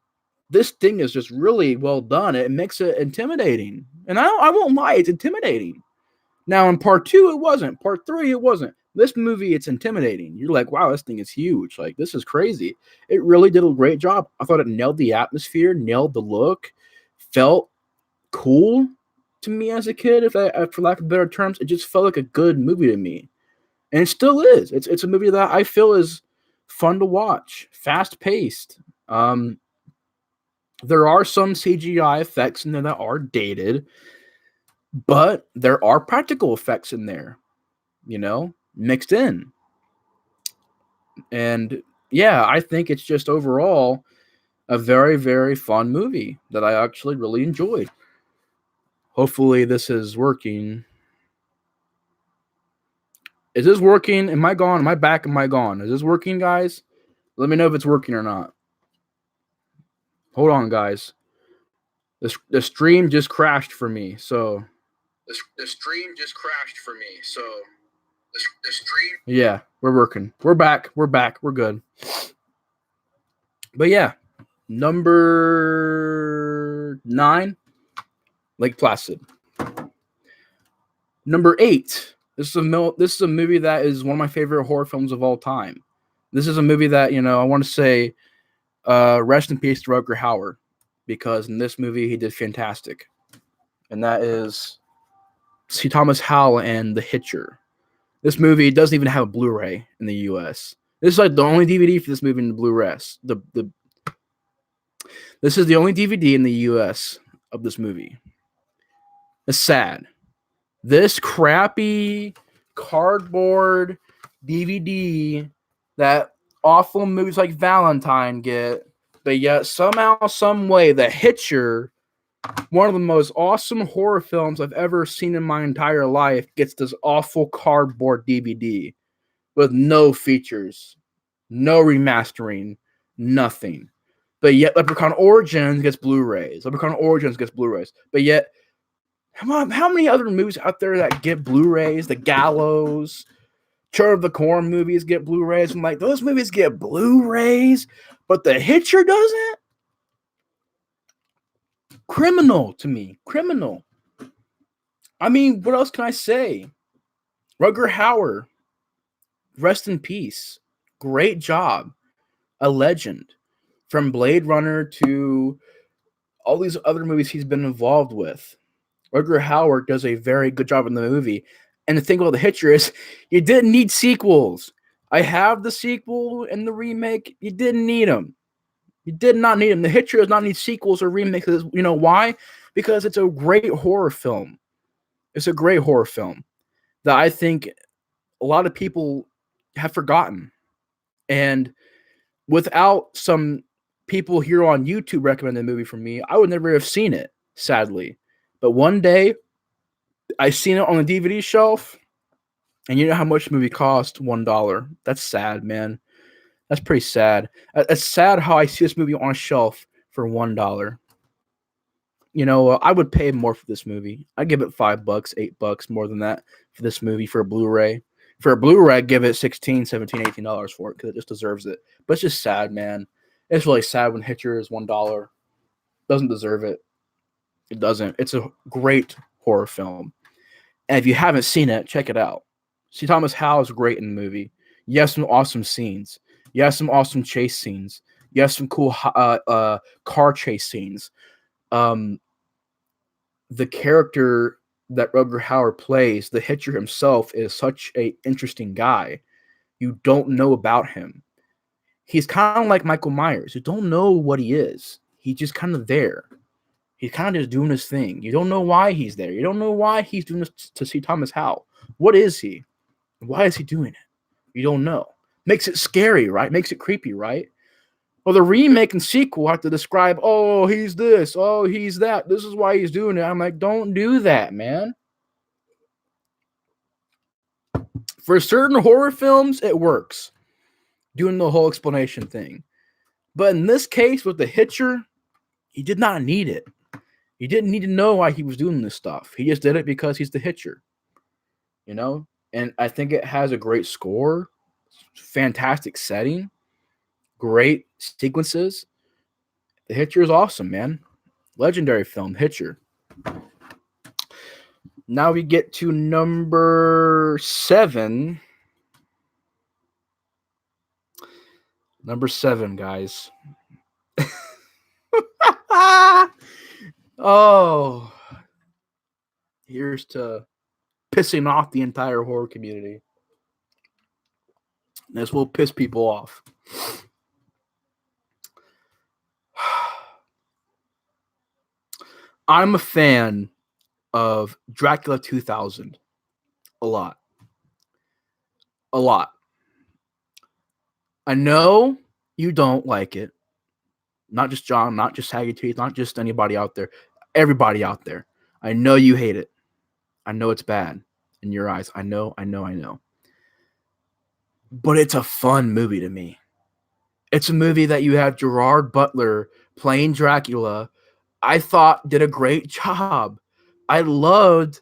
this thing is just really well done. It makes it intimidating. And I won't lie, it's intimidating. Now, in part 2, it wasn't. Part 3, it wasn't. This movie, it's intimidating. You're like, wow, this thing is huge. Like, this is crazy. It really did a great job. I thought it nailed the atmosphere, nailed the look, felt cool to me as a kid, for lack of better terms. It just felt like a good movie to me. and it still is. It's a movie that I feel is fun to watch, fast paced. There are some CGI effects in there that are dated, but there are practical effects in there, mixed in. And yeah, I think it's just overall a very, very fun movie that I actually really enjoyed. Hopefully, this is working. Is this working? Am I gone? Am I back? Am I gone? Is this working, guys? Let me know if it's working or not. Hold on, guys. The stream just crashed for me, so the stream just crashed for me, so the stream. Yeah, we're working. We're back. We're back. We're good. But yeah, number 9, Lake Placid. Number 8. This is a movie that is one of my favorite horror films of all time. This is a movie that, I want to say rest in peace to Rutger Hauer, because in this movie he did fantastic. And that is C. Thomas Howell and The Hitcher. This movie doesn't even have a Blu-ray in the US. This is like the only DVD for this movie in the Blu-ray. This is the only DVD in the US of this movie. It's sad. This crappy cardboard DVD that awful movies like Valentine get, but yet somehow, some way, The Hitcher, one of the most awesome horror films I've ever seen in my entire life, gets this awful cardboard DVD with no features, no remastering, nothing. But yet Leprechaun Origins gets Blu-rays. But yet, how many other movies out there that get Blu-rays? The Gallows, Children of the Corn movies get Blu-rays. I'm like, those movies get Blu-rays, but The Hitcher doesn't? Criminal to me. Criminal. I mean, what else can I say? Rutger Hauer, rest in peace. Great job. A legend. From Blade Runner to all these other movies he's been involved with. Rutger Hauer does a very good job in the movie. And the thing about The Hitcher is, you didn't need sequels. I have the sequel and the remake. You didn't need them. You did not need them. The Hitcher does not need sequels or remakes. You know why? Because it's a great horror film. It's a great horror film that I think a lot of people have forgotten. And without some people here on YouTube recommending the movie for me, I would never have seen it, sadly. But one day, I seen it on the DVD shelf, and you know how much the movie cost? $1. That's sad, man. That's pretty sad. It's sad how I see this movie on a shelf for $1. I would pay more for this movie. I'd give it $5, $8, more than that for this movie for a Blu-ray. For a Blu-ray, I'd give it $16, $17, $18 for it because it just deserves it. But it's just sad, man. It's really sad when Hitcher is $1. Doesn't deserve it. It doesn't. It's a great horror film. And if you haven't seen it, check it out. C. Thomas Howell is great in the movie. Yes, some awesome scenes. Yes, some awesome chase scenes. Yes, some cool car chase scenes. The character that Rutger Hauer plays, the Hitcher himself, is such an interesting guy. You don't know about him. He's kind of like Michael Myers. You don't know what he is. He's just kind of there. He's kind of just doing his thing. You don't know why he's there. You don't know why he's doing this to C. Thomas Howell. What is he? Why is he doing it? You don't know. Makes it scary, right? Makes it creepy, right? Well, the remake and sequel have to describe, oh, he's this, oh, he's that. This is why he's doing it. I'm like, don't do that, man. For certain horror films, it works. Doing the whole explanation thing. But in this case, with The Hitcher, he did not need it. He didn't need to know why he was doing this stuff. He just did it because he's The Hitcher. And I think it has a great score, fantastic setting, great sequences. The Hitcher is awesome, man. Legendary film, Hitcher. Now we get to number 7. Number 7, guys. Oh. Here's to pissing off the entire horror community. This will piss people off. I'm a fan of Dracula 2000 a lot. A lot. I know you don't like it. Not just John, not just Saggy Teeth, not just anybody out there. Everybody out there. I know you hate it. I know it's bad in your eyes. I know. But it's a fun movie to me. It's a movie that you have Gerard Butler playing Dracula. I thought did a great job. I loved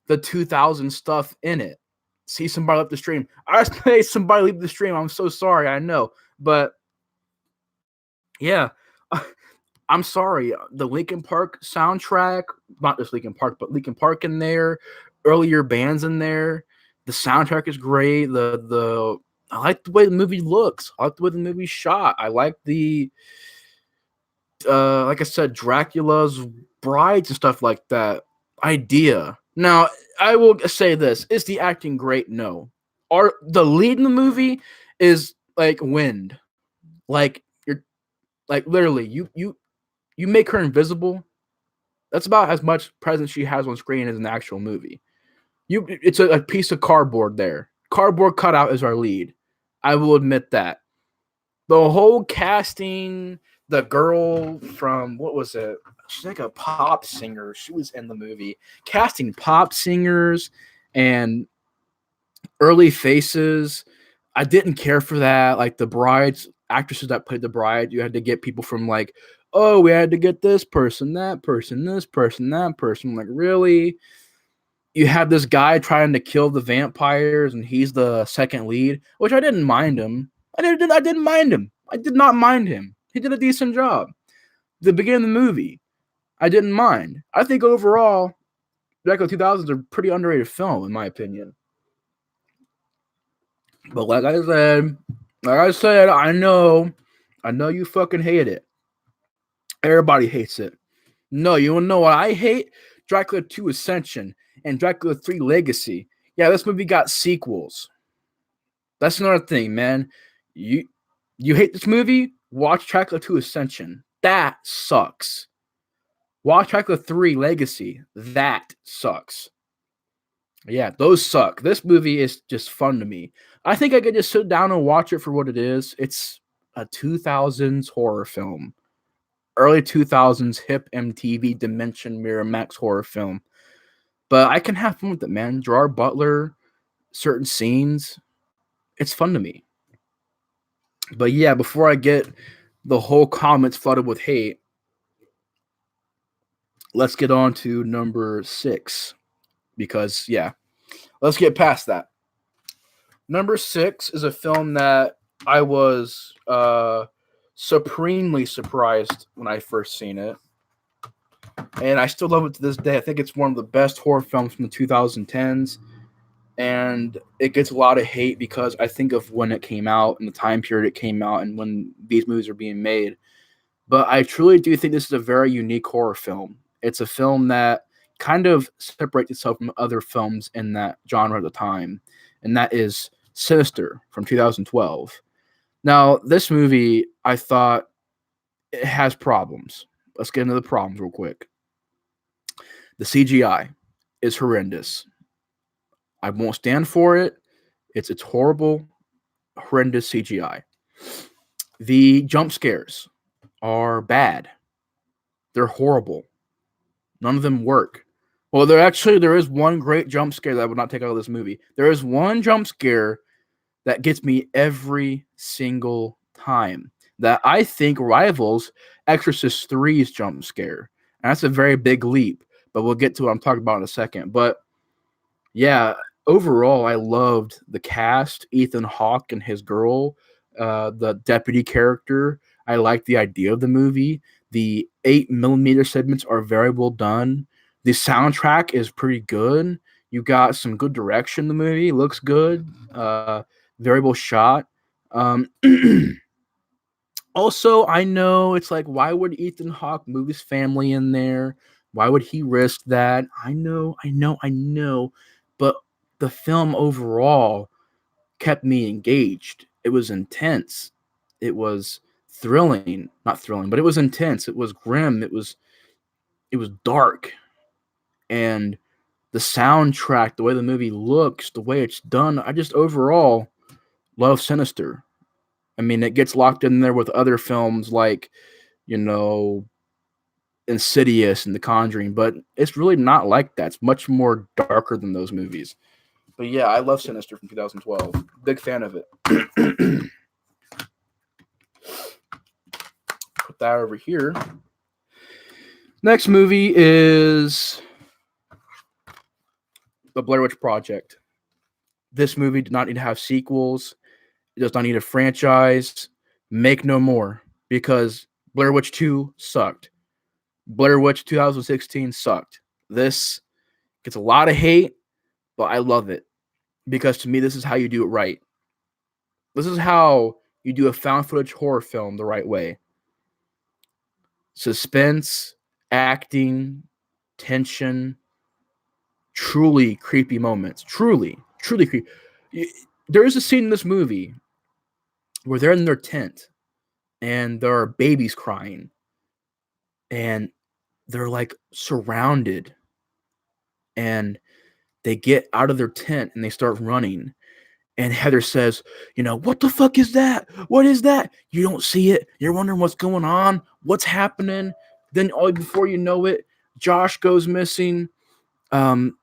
the 2000 stuff in it. See somebody leave the stream. I say somebody leave the stream. I'm so sorry. I know. But yeah, I'm sorry. The Linkin Park soundtrack, not just Linkin Park, but Linkin Park in there, earlier bands in there. The soundtrack is great. The I like the way the movie looks. I like the way the movie's shot. I like the like I said, Dracula's brides and stuff like that idea. Now, I will say this: is the acting great? No. The lead in the movie is like wind, like you're like literally you make her invisible. That's about as much presence she has on screen as an actual movie. It's a piece of cardboard there. Cardboard cutout is our lead. I will admit that. The whole casting, the girl from what was it? She's like a pop singer. She was in the movie. Casting pop singers and early faces. I didn't care for that. Like the brides, actresses that played the bride, you had to get people from like, oh, we had to get this person, that person, this person, that person. Like, really? You have this guy trying to kill the vampires, and he's the second lead, which I didn't mind him. I didn't mind him. I did not mind him. He did a decent job. The beginning of the movie, I didn't mind. I think overall, Dracula 2000 is a pretty underrated film, in my opinion. But like I said, I know you fucking hate it. Everybody hates it. No, you don't know what I hate? Dracula 2 Ascension and Dracula 3 Legacy. Yeah, this movie got sequels. That's another thing, man. You hate this movie? Watch Dracula 2 Ascension. That sucks. Watch Dracula 3 Legacy. That sucks. Yeah, those suck. This movie is just fun to me. I think I could just sit down and watch it for what it is. It's a 2000s horror film. Early 2000s hip MTV Dimension Miramax horror film. But I can have fun with it, man. Gerard Butler, certain scenes, it's fun to me. But yeah, before I get the whole comments flooded with hate, let's get on to number 6. Because, yeah, let's get past that. Number 6 is a film that I was supremely surprised when I first seen it. And I still love it to this day. I think it's one of the best horror films from the 2010s. And it gets a lot of hate because I think of when it came out and the time period it came out and when these movies are being made. But I truly do think this is a very unique horror film. It's a film that kind of separates itself from other films in that genre at the time. And that is Sinister from 2012. Now, this movie, I thought it has problems. Let's get into the problems real quick. The CGI is horrendous. I won't stand for it. It's horrible, horrendous CGI. The jump scares are bad. They're horrible. None of them work. Well, there is one great jump scare that I would not take out of this movie. There is one jump scare that gets me every single time that I think rivals Exorcist 3's jump scare. And that's a very big leap, but we'll get to what I'm talking about in a second. But yeah, overall, I loved the cast, Ethan Hawke and his girl, the deputy character. I liked the idea of the movie. The 8mm segments are very well done. The soundtrack is pretty good. You got some good direction in the movie. Looks good. Very well shot. Also, I know it's like, why would Ethan Hawke move his family in there? Why would he risk that? I know. But the film overall kept me engaged. It was intense. It was thrilling, not thrilling, but it was intense. It was grim. It was dark, and the soundtrack, the way the movie looks, the way it's done, I just overall love Sinister. I mean, it gets locked in there with other films like, you know, Insidious and The Conjuring, but it's really not like that. It's much more darker than those movies. But yeah, I love Sinister from 2012. Big fan of it. Put that over here. Next movie is The Blair Witch Project. This movie did not need to have sequels. It does not need a franchise. Make no more, because Blair Witch 2 sucked. Blair Witch 2016 sucked. This gets a lot of hate, but I love it, because to me, this is how you do it right. This is how you do a found footage horror film the right way. Suspense, acting, tension, truly creepy moments. Truly creepy. There is a scene in this movie where they're in their tent and there are babies crying and they're like surrounded, and they get out of their tent and they start running. And Heather says, what the fuck is that? What is that? You don't see it. You're wondering what's going on, what's happening. Then before you know it, Josh goes missing. And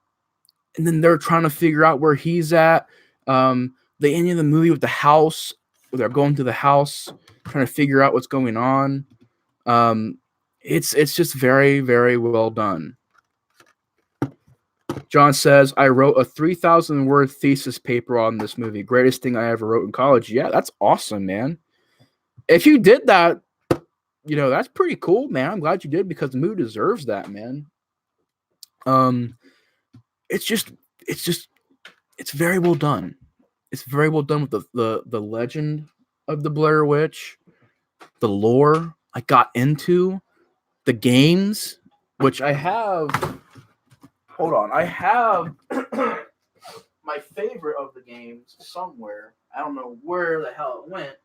then they're trying to figure out where he's at. The end of the movie with the house, where they're going to the house, trying to figure out what's going on. It's just very, very well done. John says, I wrote a 3,000 word thesis paper on this movie. Greatest thing I ever wrote in college. Yeah, that's awesome, man. If you did that, that's pretty cool, man. I'm glad you did, because the movie deserves that, man. It's very well done. It's very well done with the legend of the Blair Witch, the lore I got into, the games, which I have. Hold on, I have my favorite of the games somewhere. I don't know where the hell it went,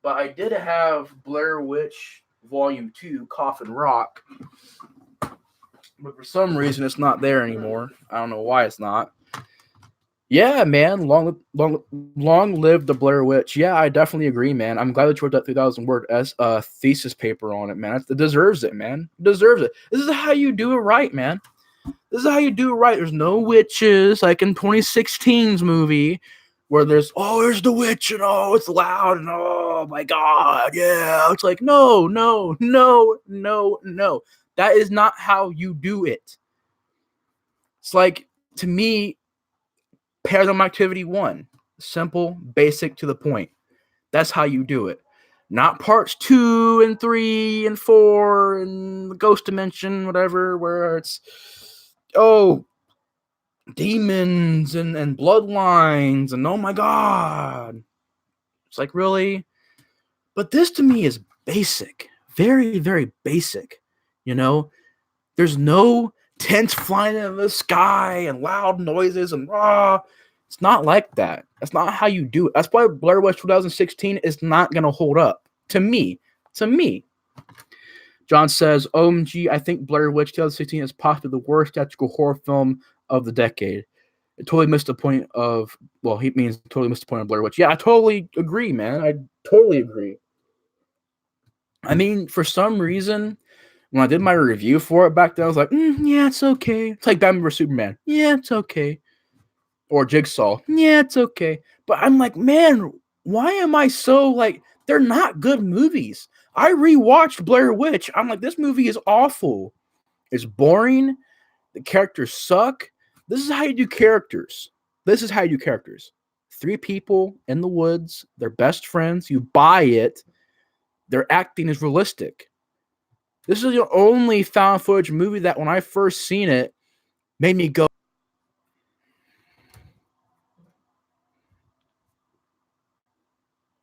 but I did have Blair Witch Volume 2, Coffin Rock. But for some reason, it's not there anymore. I don't know why it's not. Yeah, man. Long live the Blair Witch. Yeah, I definitely agree, man. I'm glad that you wrote that 3,000 word thesis paper on it, man. It deserves it, man. It deserves it. This is how you do it right, man. This is how you do it right. There's no witches like in 2016's movie where there's the witch and it's loud and oh my god, yeah. It's like no. That is not how you do it. It's like, to me, Paranormal Activity 1. Simple, basic, to the point. That's how you do it. Not parts 2 and 3 and 4 and the Ghost Dimension, whatever, where it's demons and bloodlines and oh my god. It's like, really? But this to me is basic. Very, very basic. There's no tents flying in the sky and loud noises and it's not like that. That's not how you do it. That's why Blair Witch 2016 is not going to hold up. To me. John says, OMG, I think Blair Witch 2016 is possibly the worst theatrical horror film of the decade. It totally missed the point of, he means totally missed the point of Blair Witch. Yeah, I totally agree, man. I totally agree. I mean, for some reason, when I did my review for it back then, I was like, yeah, it's okay. It's like Batman vs. Superman. Yeah, it's okay. Or Jigsaw. Yeah, it's okay. But I'm like, man, why am I so like, they're not good movies. I rewatched Blair Witch. I'm like, this movie is awful. It's boring. The characters suck. This is how you do characters. 3 people in the woods. They're best friends. You buy it. Their acting is realistic. This is the only found footage movie that when I first seen it made me go.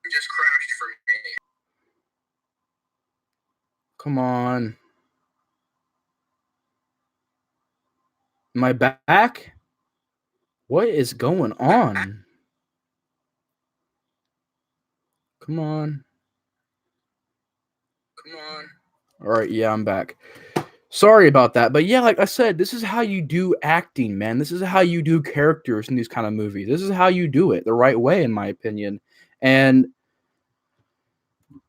It just crashed for me. Come on. Am I back? What is going on? Come on. All right, yeah, I'm back. Sorry about that, but yeah, like I said, this is how you do acting, man. This is how you do characters in these kind of movies. This is how you do it the right way, in my opinion. And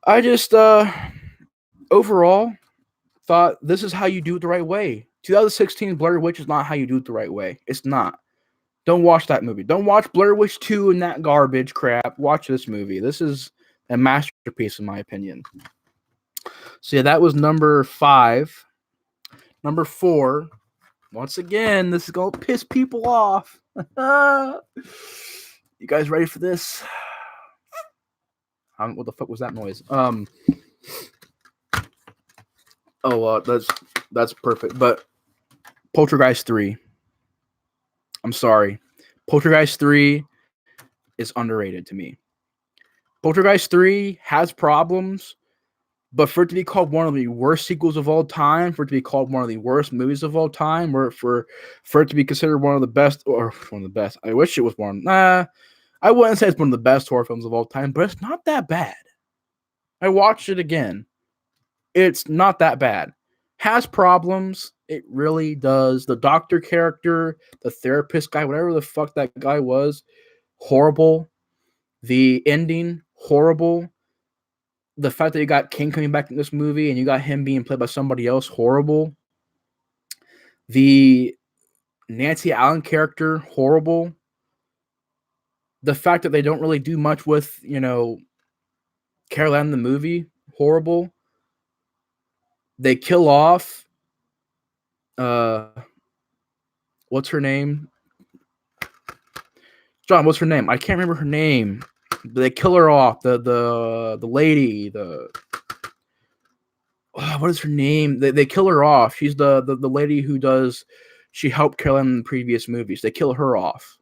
I just overall thought this is how you do it the right way. 2016 Blair Witch is not how you do it the right way. It's not. Don't watch that movie. Don't watch Blair Witch 2 and that garbage crap. Watch this movie. This is a masterpiece, in my opinion. So yeah, that was number 5. Number 4. Once again, this is gonna piss people off. You guys ready for this? What the fuck was that noise? That's perfect. But Poltergeist 3. I'm sorry. Poltergeist 3 is underrated to me. Poltergeist 3 has problems, but for it to be called one of the worst sequels of all time, for it to be called one of the worst movies of all time, or for it to be considered one of the best, or one of the best, I wish it was one. I wouldn't say it's one of the best horror films of all time, but it's not that bad. I watched it again. It's not that bad. Has problems. It really does. The doctor character, the therapist guy, whatever the fuck that guy was, horrible. The ending, horrible. The fact that you got King coming back in this movie and you got him being played by somebody else, horrible. The Nancy Allen character, horrible. The fact that they don't really do much with, Carol Ann in the movie, horrible. They kill off what's her name? John, what's her name? I can't remember her name. They kill her off. The lady, what is her name? They kill her off. She's the lady who does. She helped Carol Ann in the previous movies. They kill her off.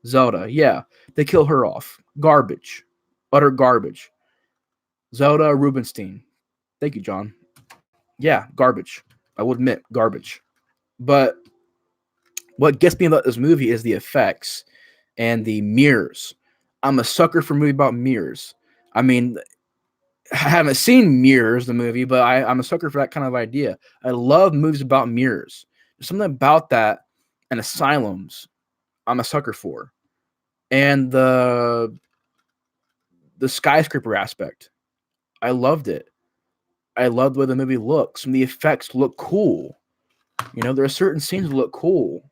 Zelda, yeah, they kill her off. Garbage, utter garbage. Zelda Rubinstein. Thank you, John. Yeah, garbage. I will admit, garbage. But what gets me about this movie is the effects and the mirrors. I'm a sucker for a movie about mirrors. I mean, I haven't seen Mirrors, the movie, but I'm a sucker for that kind of idea. I love movies about mirrors. There's something about that and asylums I'm a sucker for. And the skyscraper aspect. I loved it. I loved the way the movie looks. And the effects look cool. There are certain scenes that look cool.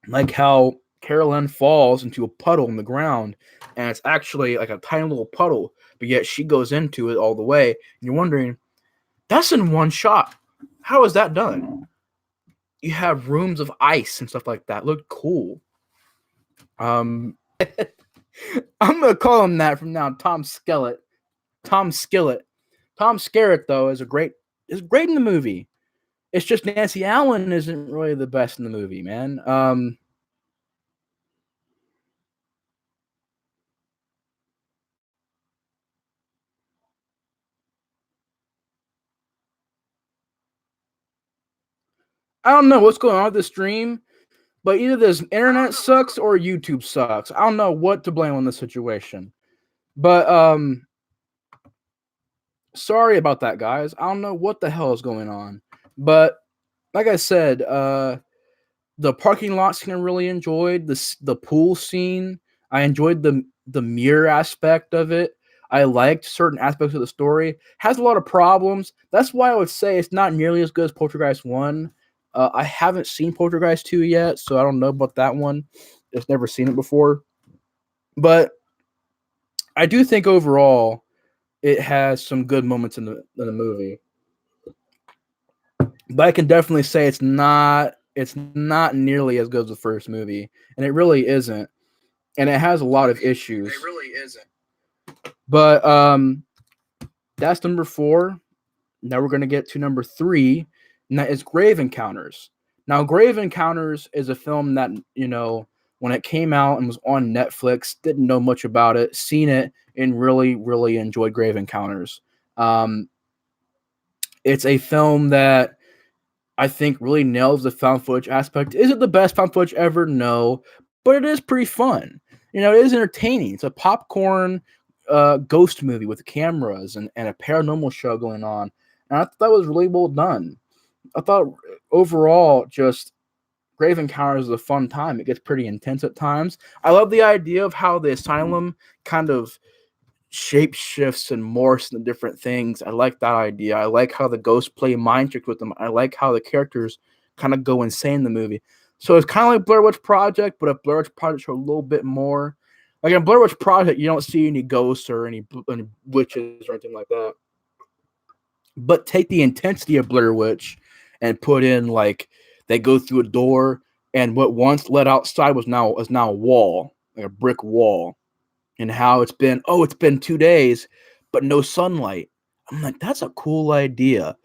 Like how Carol Ann falls into a puddle in the ground, and it's actually like a tiny little puddle, but yet she goes into it all the way. And you're wondering, that's in one shot. How is that done? You have rooms of ice and stuff like that. Look cool. I'm gonna call him that from now. Tom Skillet. Tom Skillet. Tom Skerritt, though, is great in the movie. It's just Nancy Allen isn't really the best in the movie, man. I don't know what's going on with the stream, but either this internet sucks or YouTube sucks. I don't know what to blame on this situation. But sorry about that, guys. I don't know what the hell is going on. But like I said, the parking lot scene I really enjoyed. The pool scene. I enjoyed the mirror aspect of it. I liked certain aspects of the story. Has a lot of problems. That's why I would say it's not nearly as good as Poltergeist 1. I haven't seen Poltergeist 2 yet, so I don't know about that one. Just never seen it before. But I do think overall it has some good moments in the movie. But I can definitely say it's not nearly as good as the first movie, and it really isn't. And it has a lot of issues. It really isn't. But that's number 4. Now we're going to get to number 3, and that is Grave Encounters. Now, Grave Encounters is a film that, when it came out and was on Netflix, didn't know much about it, seen it, and really, really enjoyed Grave Encounters. It's a film that I think really nails the found footage aspect. Is it the best found footage ever? No, but it is pretty fun. it is entertaining. It's a popcorn ghost movie with cameras and a paranormal show going on. And I thought that was really well done. I thought overall, just Grave Encounters is a fun time. It gets pretty intense at times. I love the idea of how the asylum kind of shape shifts and morphs into different things. I like that idea. I like how the ghosts play mind tricks with them. I like how the characters kind of go insane in the movie. So it's kind of like Blair Witch Project, but if Blair Witch Project are a little bit more like in Blair Witch Project, you don't see any ghosts or any witches or anything like that. But take the intensity of Blair Witch and put in like they go through a door, and what once led outside is now a wall, like a brick wall, and how it's been 2 days, but no sunlight. I'm like, that's a cool idea,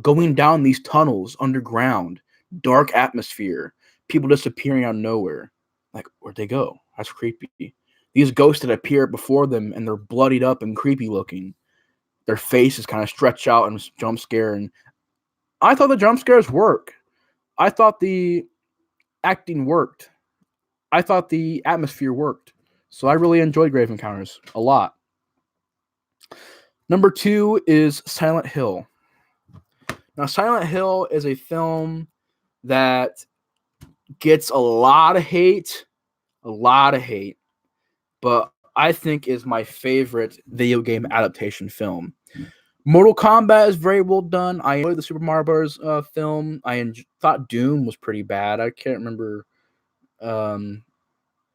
going down these tunnels underground, dark atmosphere, people disappearing out of nowhere. Like, where'd they go? That's creepy. These ghosts that appear before them and they're bloodied up and creepy looking. Their faces kind of stretch out and jump scare. And I thought the jump scares work. I thought the acting worked. I thought the atmosphere worked. So I really enjoyed Grave Encounters a lot. Number 2 is Silent Hill. Now, Silent Hill is a film that gets a lot of hate, but I think is my favorite video game adaptation film. Mortal Kombat is very well done. I enjoyed the Super Mario Bros. Film. I thought Doom was pretty bad. I can't remember.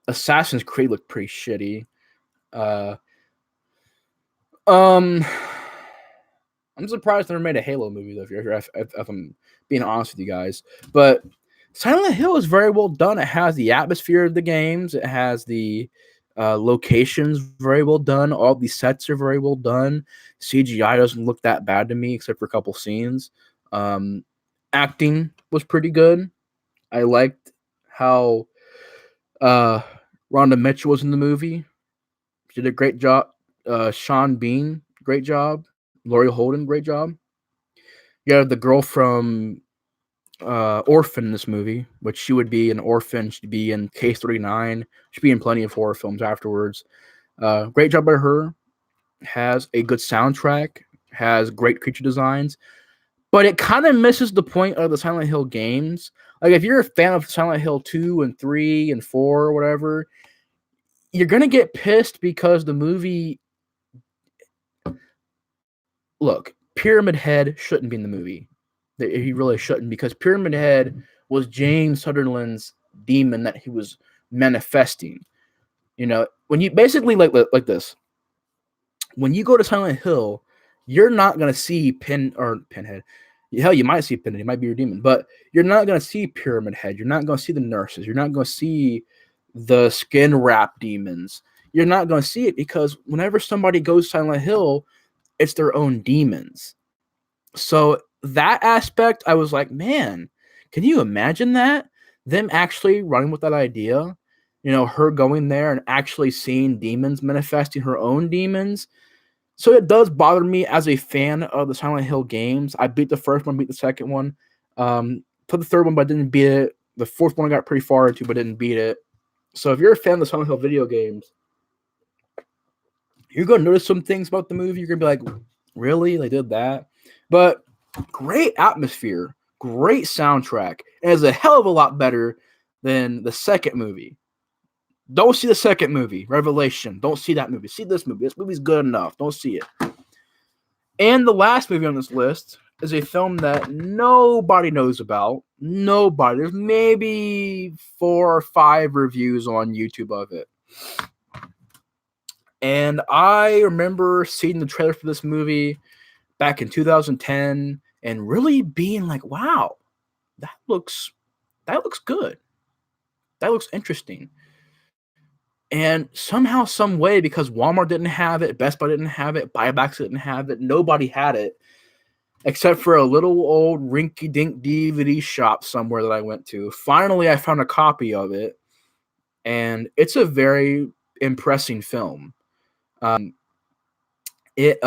Assassin's Creed looked pretty shitty. I'm surprised they never made a Halo movie, though, if I'm being honest with you guys. But Silent Hill is very well done. It has the atmosphere of the games. It has the locations very well done. All the sets are very well done. CGI doesn't look that bad to me, except for a couple scenes. Acting was pretty good. I liked how Rhonda Mitchell was in the movie. She did a great job. Sean Bean, great job. Laurie Holden, great job. You have the girl from Orphan in this movie, which she would be an orphan. She'd be in Case 39. She'd be in plenty of horror films afterwards. Great job by her. Has a good soundtrack. Has great creature designs. But it kind of misses the point of the Silent Hill games. Like, if you're a fan of Silent Hill 2 and 3 and 4 or whatever, you're going to get pissed because the movie... Look, Pyramid Head shouldn't be in the movie. He really shouldn't, because Pyramid Head was James Sutherland's demon that he was manifesting. When you basically like this, when you go to Silent Hill, you're not gonna see Pinhead. Hell, you might see Pinhead. He might be your demon, but you're not gonna see Pyramid Head. You're not gonna see the nurses. You're not gonna see the skin wrap demons. You're not gonna see it because whenever somebody goes to Silent Hill, it's their own demons. So that aspect, I was like, man, can you imagine that? Them actually running with that idea, her going there and actually seeing demons manifesting her own demons. So it does bother me as a fan of the Silent Hill games. I beat the first one, beat the second one, played the third one, but didn't beat it. The fourth one I got pretty far into, but didn't beat it. So if you're a fan of the Silent Hill video games, you're going to notice some things about the movie. You're going to be like, really? They did that? But great atmosphere, great soundtrack, and is a hell of a lot better than the second movie. Don't see the second movie, Revelation. Don't see that movie. See this movie. This movie's good enough. Don't see it. And the last movie on this list is a film that nobody knows about. Nobody. There's maybe 4 or 5 reviews on YouTube of it. And I remember seeing the trailer for this movie back in 2010 and really being like, wow, that looks good. That looks interesting. And somehow, some way, because Walmart didn't have it, Best Buy didn't have it, Buybacks didn't have it, nobody had it, except for a little old rinky-dink DVD shop somewhere that I went to. Finally, I found a copy of it, and it's a very impressive film. It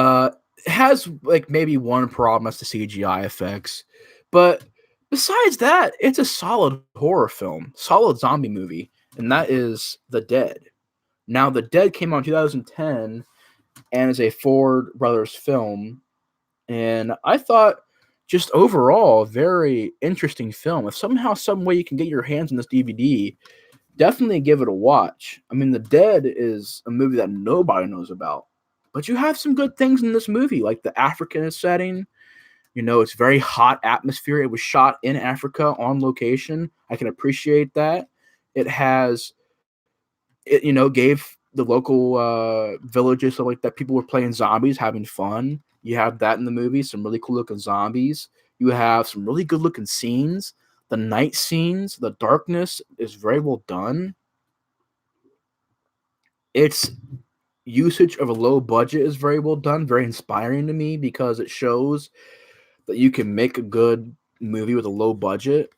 has like maybe one problem, that's the CGI effects, but besides that, it's a solid horror film, solid zombie movie, and that is The Dead. Now, The Dead came out in 2010 and is a Ford Brothers film. And I thought, just overall, a very interesting film. If somehow, some way you can get your hands on this DVD, definitely give it a watch. I mean, The Dead is a movie that nobody knows about, but you have some good things in this movie, like the African setting. It's very hot atmosphere. It was shot in Africa on location. I can appreciate that. It has, gave the local villages stuff like that. People were playing zombies, having fun. You have that in the movie. Some really cool looking zombies. You have some really good looking scenes. The night scenes, the darkness is very well done. Its usage of a low budget is very well done, very inspiring to me because it shows that you can make a good movie with a low budget.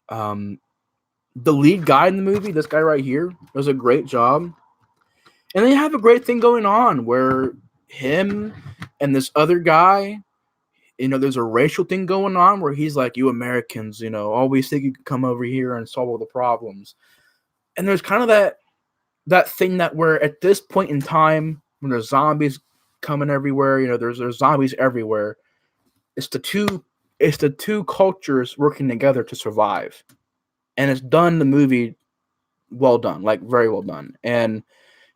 The lead guy in the movie, this guy right here, does a great job. And they have a great thing going on where him and this other guy, there's a racial thing going on where he's like, you Americans, always think you can come over here and solve all the problems. And there's kind of that thing that we're at this point in time when there's zombies coming everywhere, there's zombies everywhere. It's the two cultures working together to survive. And it's done the movie well done, like very well done. And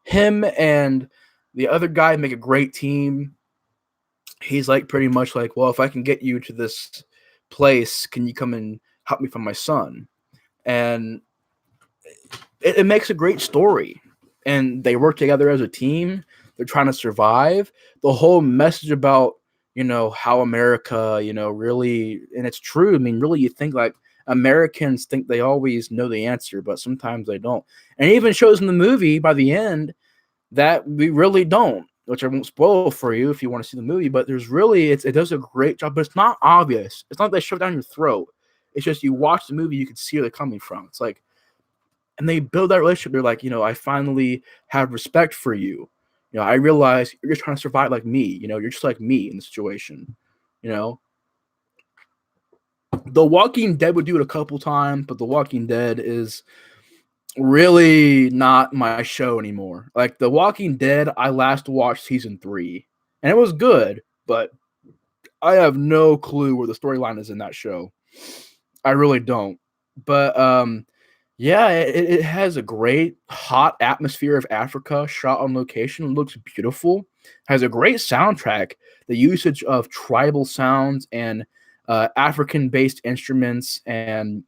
him and the other guy make a great team. He's like pretty much like, well, if I can get you to this place, can you come and help me find my son? And it makes a great story. And they work together as a team. They're trying to survive. The whole message about, how America, really, and it's true. I mean, really, you think like Americans think they always know the answer, but sometimes they don't. And it even shows in the movie by the end that we really don't, which I won't spoil for you if you want to see the movie, but there's really, it does a great job, but it's not obvious. It's not like they shove it down your throat. It's just you watch the movie, you can see where they're coming from. It's like, and they build that relationship. They're like, I finally have respect for you. I realize you're just trying to survive like me. You're just like me in the situation. The Walking Dead would do it a couple times, but The Walking Dead is really not my show anymore. Like The Walking Dead, I last watched season 3, and it was good, but I have no clue where the storyline is in that show. I really don't. But yeah, it has a great hot atmosphere of Africa shot on location. It looks beautiful. Has a great soundtrack. The usage of tribal sounds and African-based instruments, and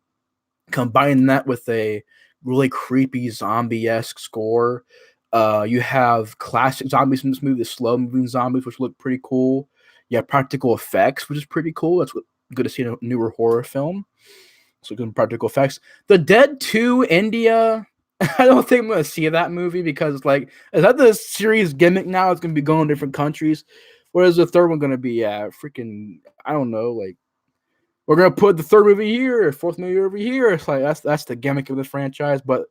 combine that with a really creepy zombie-esque score. You have classic zombies in this movie, the slow-moving zombies, which look pretty cool. You have practical effects, which is pretty cool. That's good to see in a newer horror film. So good practical effects. The Dead 2 India, I don't think I'm going to see that movie because it's like, is that the series gimmick now? It's going to be going to different countries. What is the third one going to be at? Freaking, I don't know, like, we're gonna put the third movie here, fourth movie over here. It's like that's the gimmick of this franchise. But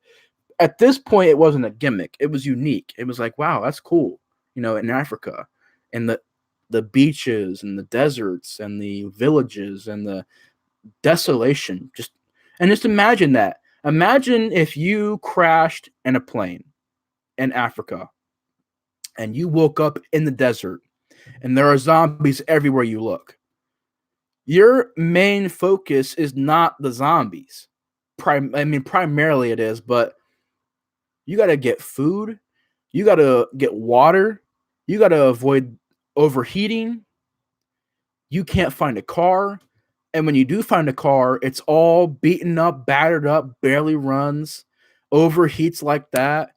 at this point, it wasn't a gimmick. It was unique. It was like, wow, that's cool. In Africa, and the beaches and the deserts and the villages and the desolation. Just imagine that. Imagine if you crashed in a plane in Africa, and you woke up in the desert, and there are zombies everywhere you look. Your main focus is not the zombies. Primarily it is, but you got to get food. You got to get water. You got to avoid overheating. You can't find a car. And when you do find a car, it's all beaten up, battered up, barely runs, overheats like that.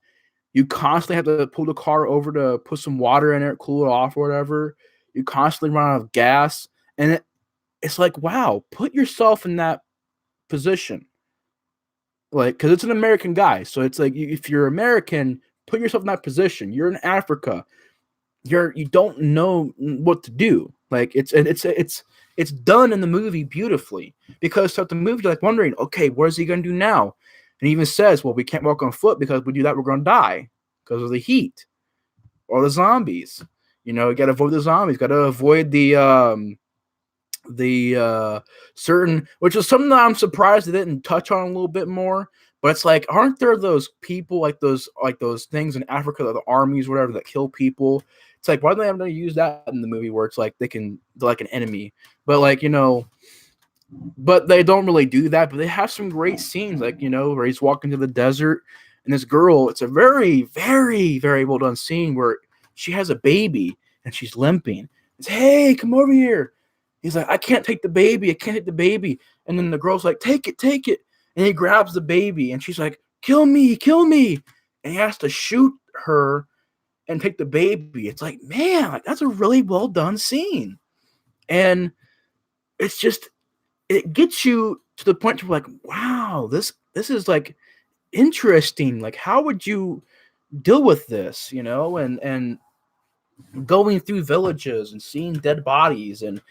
You constantly have to pull the car over to put some water in it, cool it off or whatever. You constantly run out of gas. And it's like, wow, put yourself in that position. Like, because it's an American guy. So it's like, if you're American, put yourself in that position. You're in Africa. You don't know what to do. Like, it's done in the movie beautifully. Because throughout the movie, you're like wondering, okay, what is he going to do now? And he even says, well, we can't walk on foot because if we do that, we're going to die because of the heat or the zombies. You got to avoid the zombies. Got to avoid the certain, which is something that I'm surprised they didn't touch on a little bit more, But it's like, aren't there those people like those things in Africa, the armies, whatever, that kill people? It's like, why don't they have to use that in the movie where it's like they're like an enemy, but like but they don't really do that. But they have some great scenes, like where he's walking to the desert, and this girl. It's a very, very, very well done scene where she has a baby and she's limping. It's, hey, come over here. He's like, I can't take the baby. I can't take the baby. And then the girl's like, take it, take it. And he grabs the baby, and she's like, kill me, kill me. And he has to shoot her and take the baby. It's like, man, like, that's a really well done scene. And it's just, it gets you to the point where like, wow, this is like interesting. Like, how would you deal with this, and going through villages and seeing dead bodies and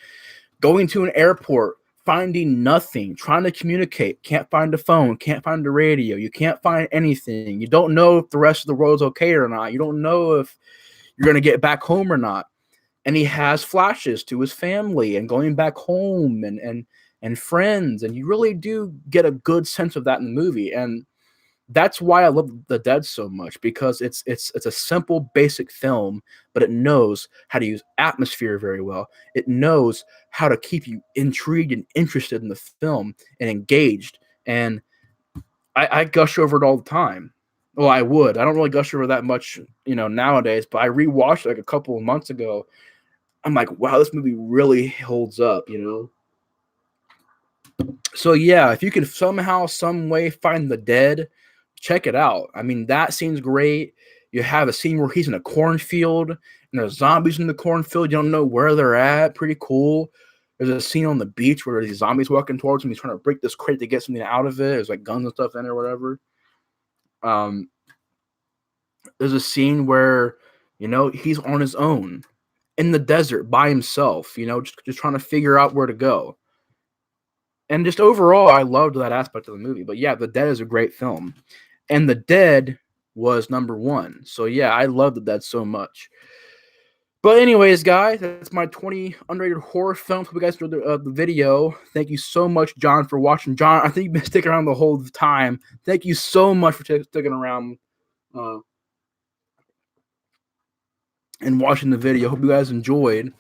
going to an airport, finding nothing, trying to communicate, can't find a phone, can't find a radio, you can't find anything. You don't know if the rest of the world's okay or not. You don't know if you're going to get back home or not. And he has flashes to his family and going back home and friends. And you really do get a good sense of that in the movie. And that's why I love The Dead so much, because it's a simple, basic film, but it knows how to use atmosphere very well. It knows how to keep you intrigued and interested in the film and engaged. And I gush over it all the time. Well, I would. I don't really gush over that much, nowadays, but I rewatched it like a couple of months ago. I'm like, wow, this movie really holds up, So yeah, if you can somehow, some way find The Dead, check it out. I mean, that scene's great. You have a scene where he's in a cornfield and there's zombies in the cornfield. You don't know where they're at. Pretty cool. There's a scene on the beach where these zombies walking towards him. He's trying to break this crate to get something out of it. There's like guns and stuff in it or whatever. There's a scene where, he's on his own in the desert by himself, just trying to figure out where to go. And just overall, I loved that aspect of the movie. But yeah, The Dead is a great film. And The Dead was number 1. So yeah, I love The Dead so much. But anyways, guys, that's my 20 underrated horror films. Hope you guys enjoyed the video. Thank you so much, John, for watching. John, I think you've been sticking around the whole time. Thank you so much for sticking around and watching the video. Hope you guys enjoyed.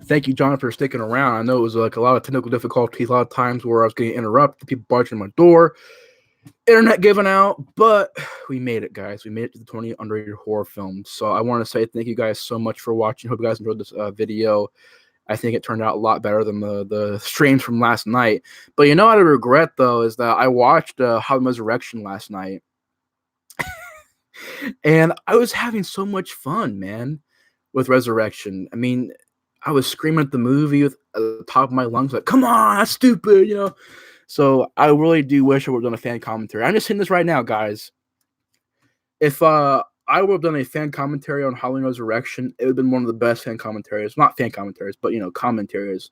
Thank you, John, for sticking around. I know it was like a lot of technical difficulties, a lot of times where I was getting interrupted, people barging my door, internet giving out, but we made it, guys. We made it to the 20 underrated horror films. So I want to say thank you guys so much for watching. Hope you guys enjoyed this video. I think it turned out a lot better than the streams from last night. But what I regret, though, is that I watched Halloween Resurrection last night. And I was having so much fun, man, with Resurrection. I mean, I was screaming at the movie at the top of my lungs, like, come on, that's stupid, So I really do wish I would have done a fan commentary. I'm just saying this right now, guys. If I would have done a fan commentary on Halloween Resurrection, it would have been one of the best fan commentaries. Not fan commentaries, but, commentaries.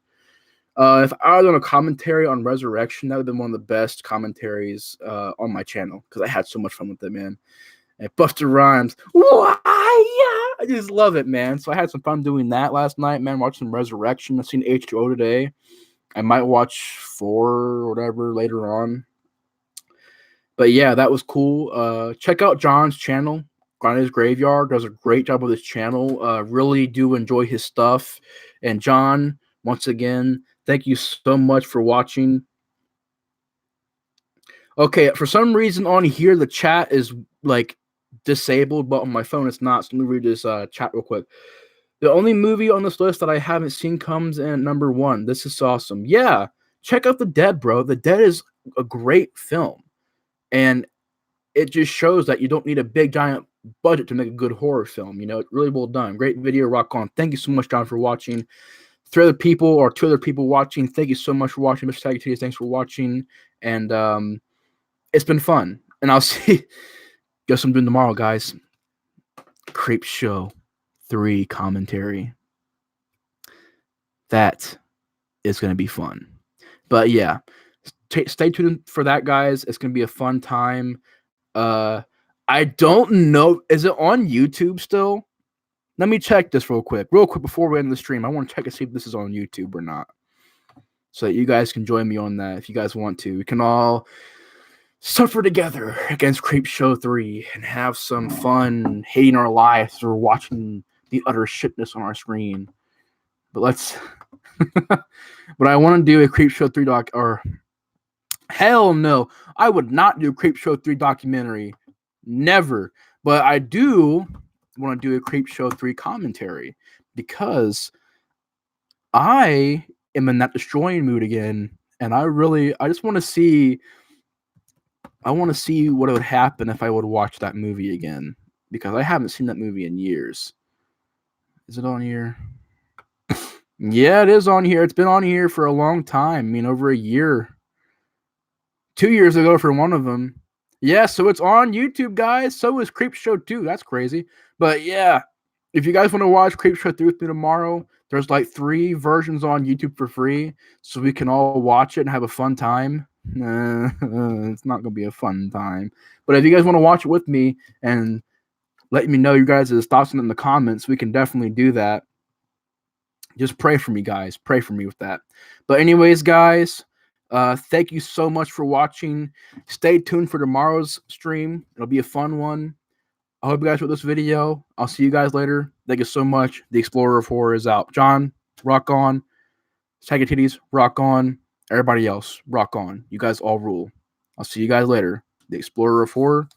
If I had done a commentary on Resurrection, that would have been one of the best commentaries on my channel, because I had so much fun with it, man. And Busta Rhymes, why? I just love it, man. So I had some fun doing that last night, man. Watching Resurrection. I've seen H2O today. I might watch 4 or whatever later on. But yeah, that was cool. Check out John's channel, Granny's Graveyard. Does a great job with his channel. Really do enjoy his stuff. And John, once again, thank you so much for watching. Okay, for some reason on here, the chat is like disabled, but on my phone it's not. So let me read this chat real quick. The only movie on this list that I haven't seen comes in at number 1. This is awesome. Yeah, check out The Dead, bro. The Dead is a great film. And it just shows that you don't need a big, giant budget to make a good horror film. Really well done. Great video, rock on. Thank you so much, John, for watching. 2 other people watching, thank you so much for watching. Mr. Taggy, thanks for watching. And it's been fun. And I'll see. Guess what I'm doing tomorrow, guys. Creep Show 3 commentary. That is going to be fun. But yeah, stay tuned for that, guys. It's going to be a fun time. I don't know. Is it on YouTube still? Let me check this real quick before we end the stream. I want to check and see if this is on YouTube or not, so that you guys can join me on that if you guys want to. We can all suffer together against Creepshow 3 and have some fun hating our lives or watching the utter shitness on our screen. But let's. But I want to do a Creepshow 3 doc, or hell no, I would not do a Creepshow 3 documentary. Never. But I do want to do a Creepshow 3 commentary because I am in that destroying mood again, and I just want to see. I want to see what would happen if I would watch that movie again because I haven't seen that movie in years. Is it on here? Yeah, it is on here. It's been on here for a long time. I mean, over a year. 2 years ago for one of them. Yeah, so it's on YouTube, guys. So is Creepshow 2. That's crazy. But yeah, if you guys want to watch Creepshow 3 with me tomorrow, there's like 3 versions on YouTube for free, so we can all watch it and have a fun time. It's not going to be a fun time. But if you guys want to watch it with me and let me know your guys' thoughts in the comments, we can definitely do that. Just pray for me, guys. Pray for me with that. But anyways, guys, thank you so much for watching. Stay tuned for tomorrow's stream. It'll be a fun one. I hope you guys enjoyed this video. I'll see you guys later. Thank you so much. The Explorer of Horror is out. John, rock on. Saggy Titties, rock on. Everybody else, rock on. You guys all rule. I'll see you guys later. The Explorer of Horror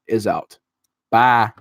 is out. Bye.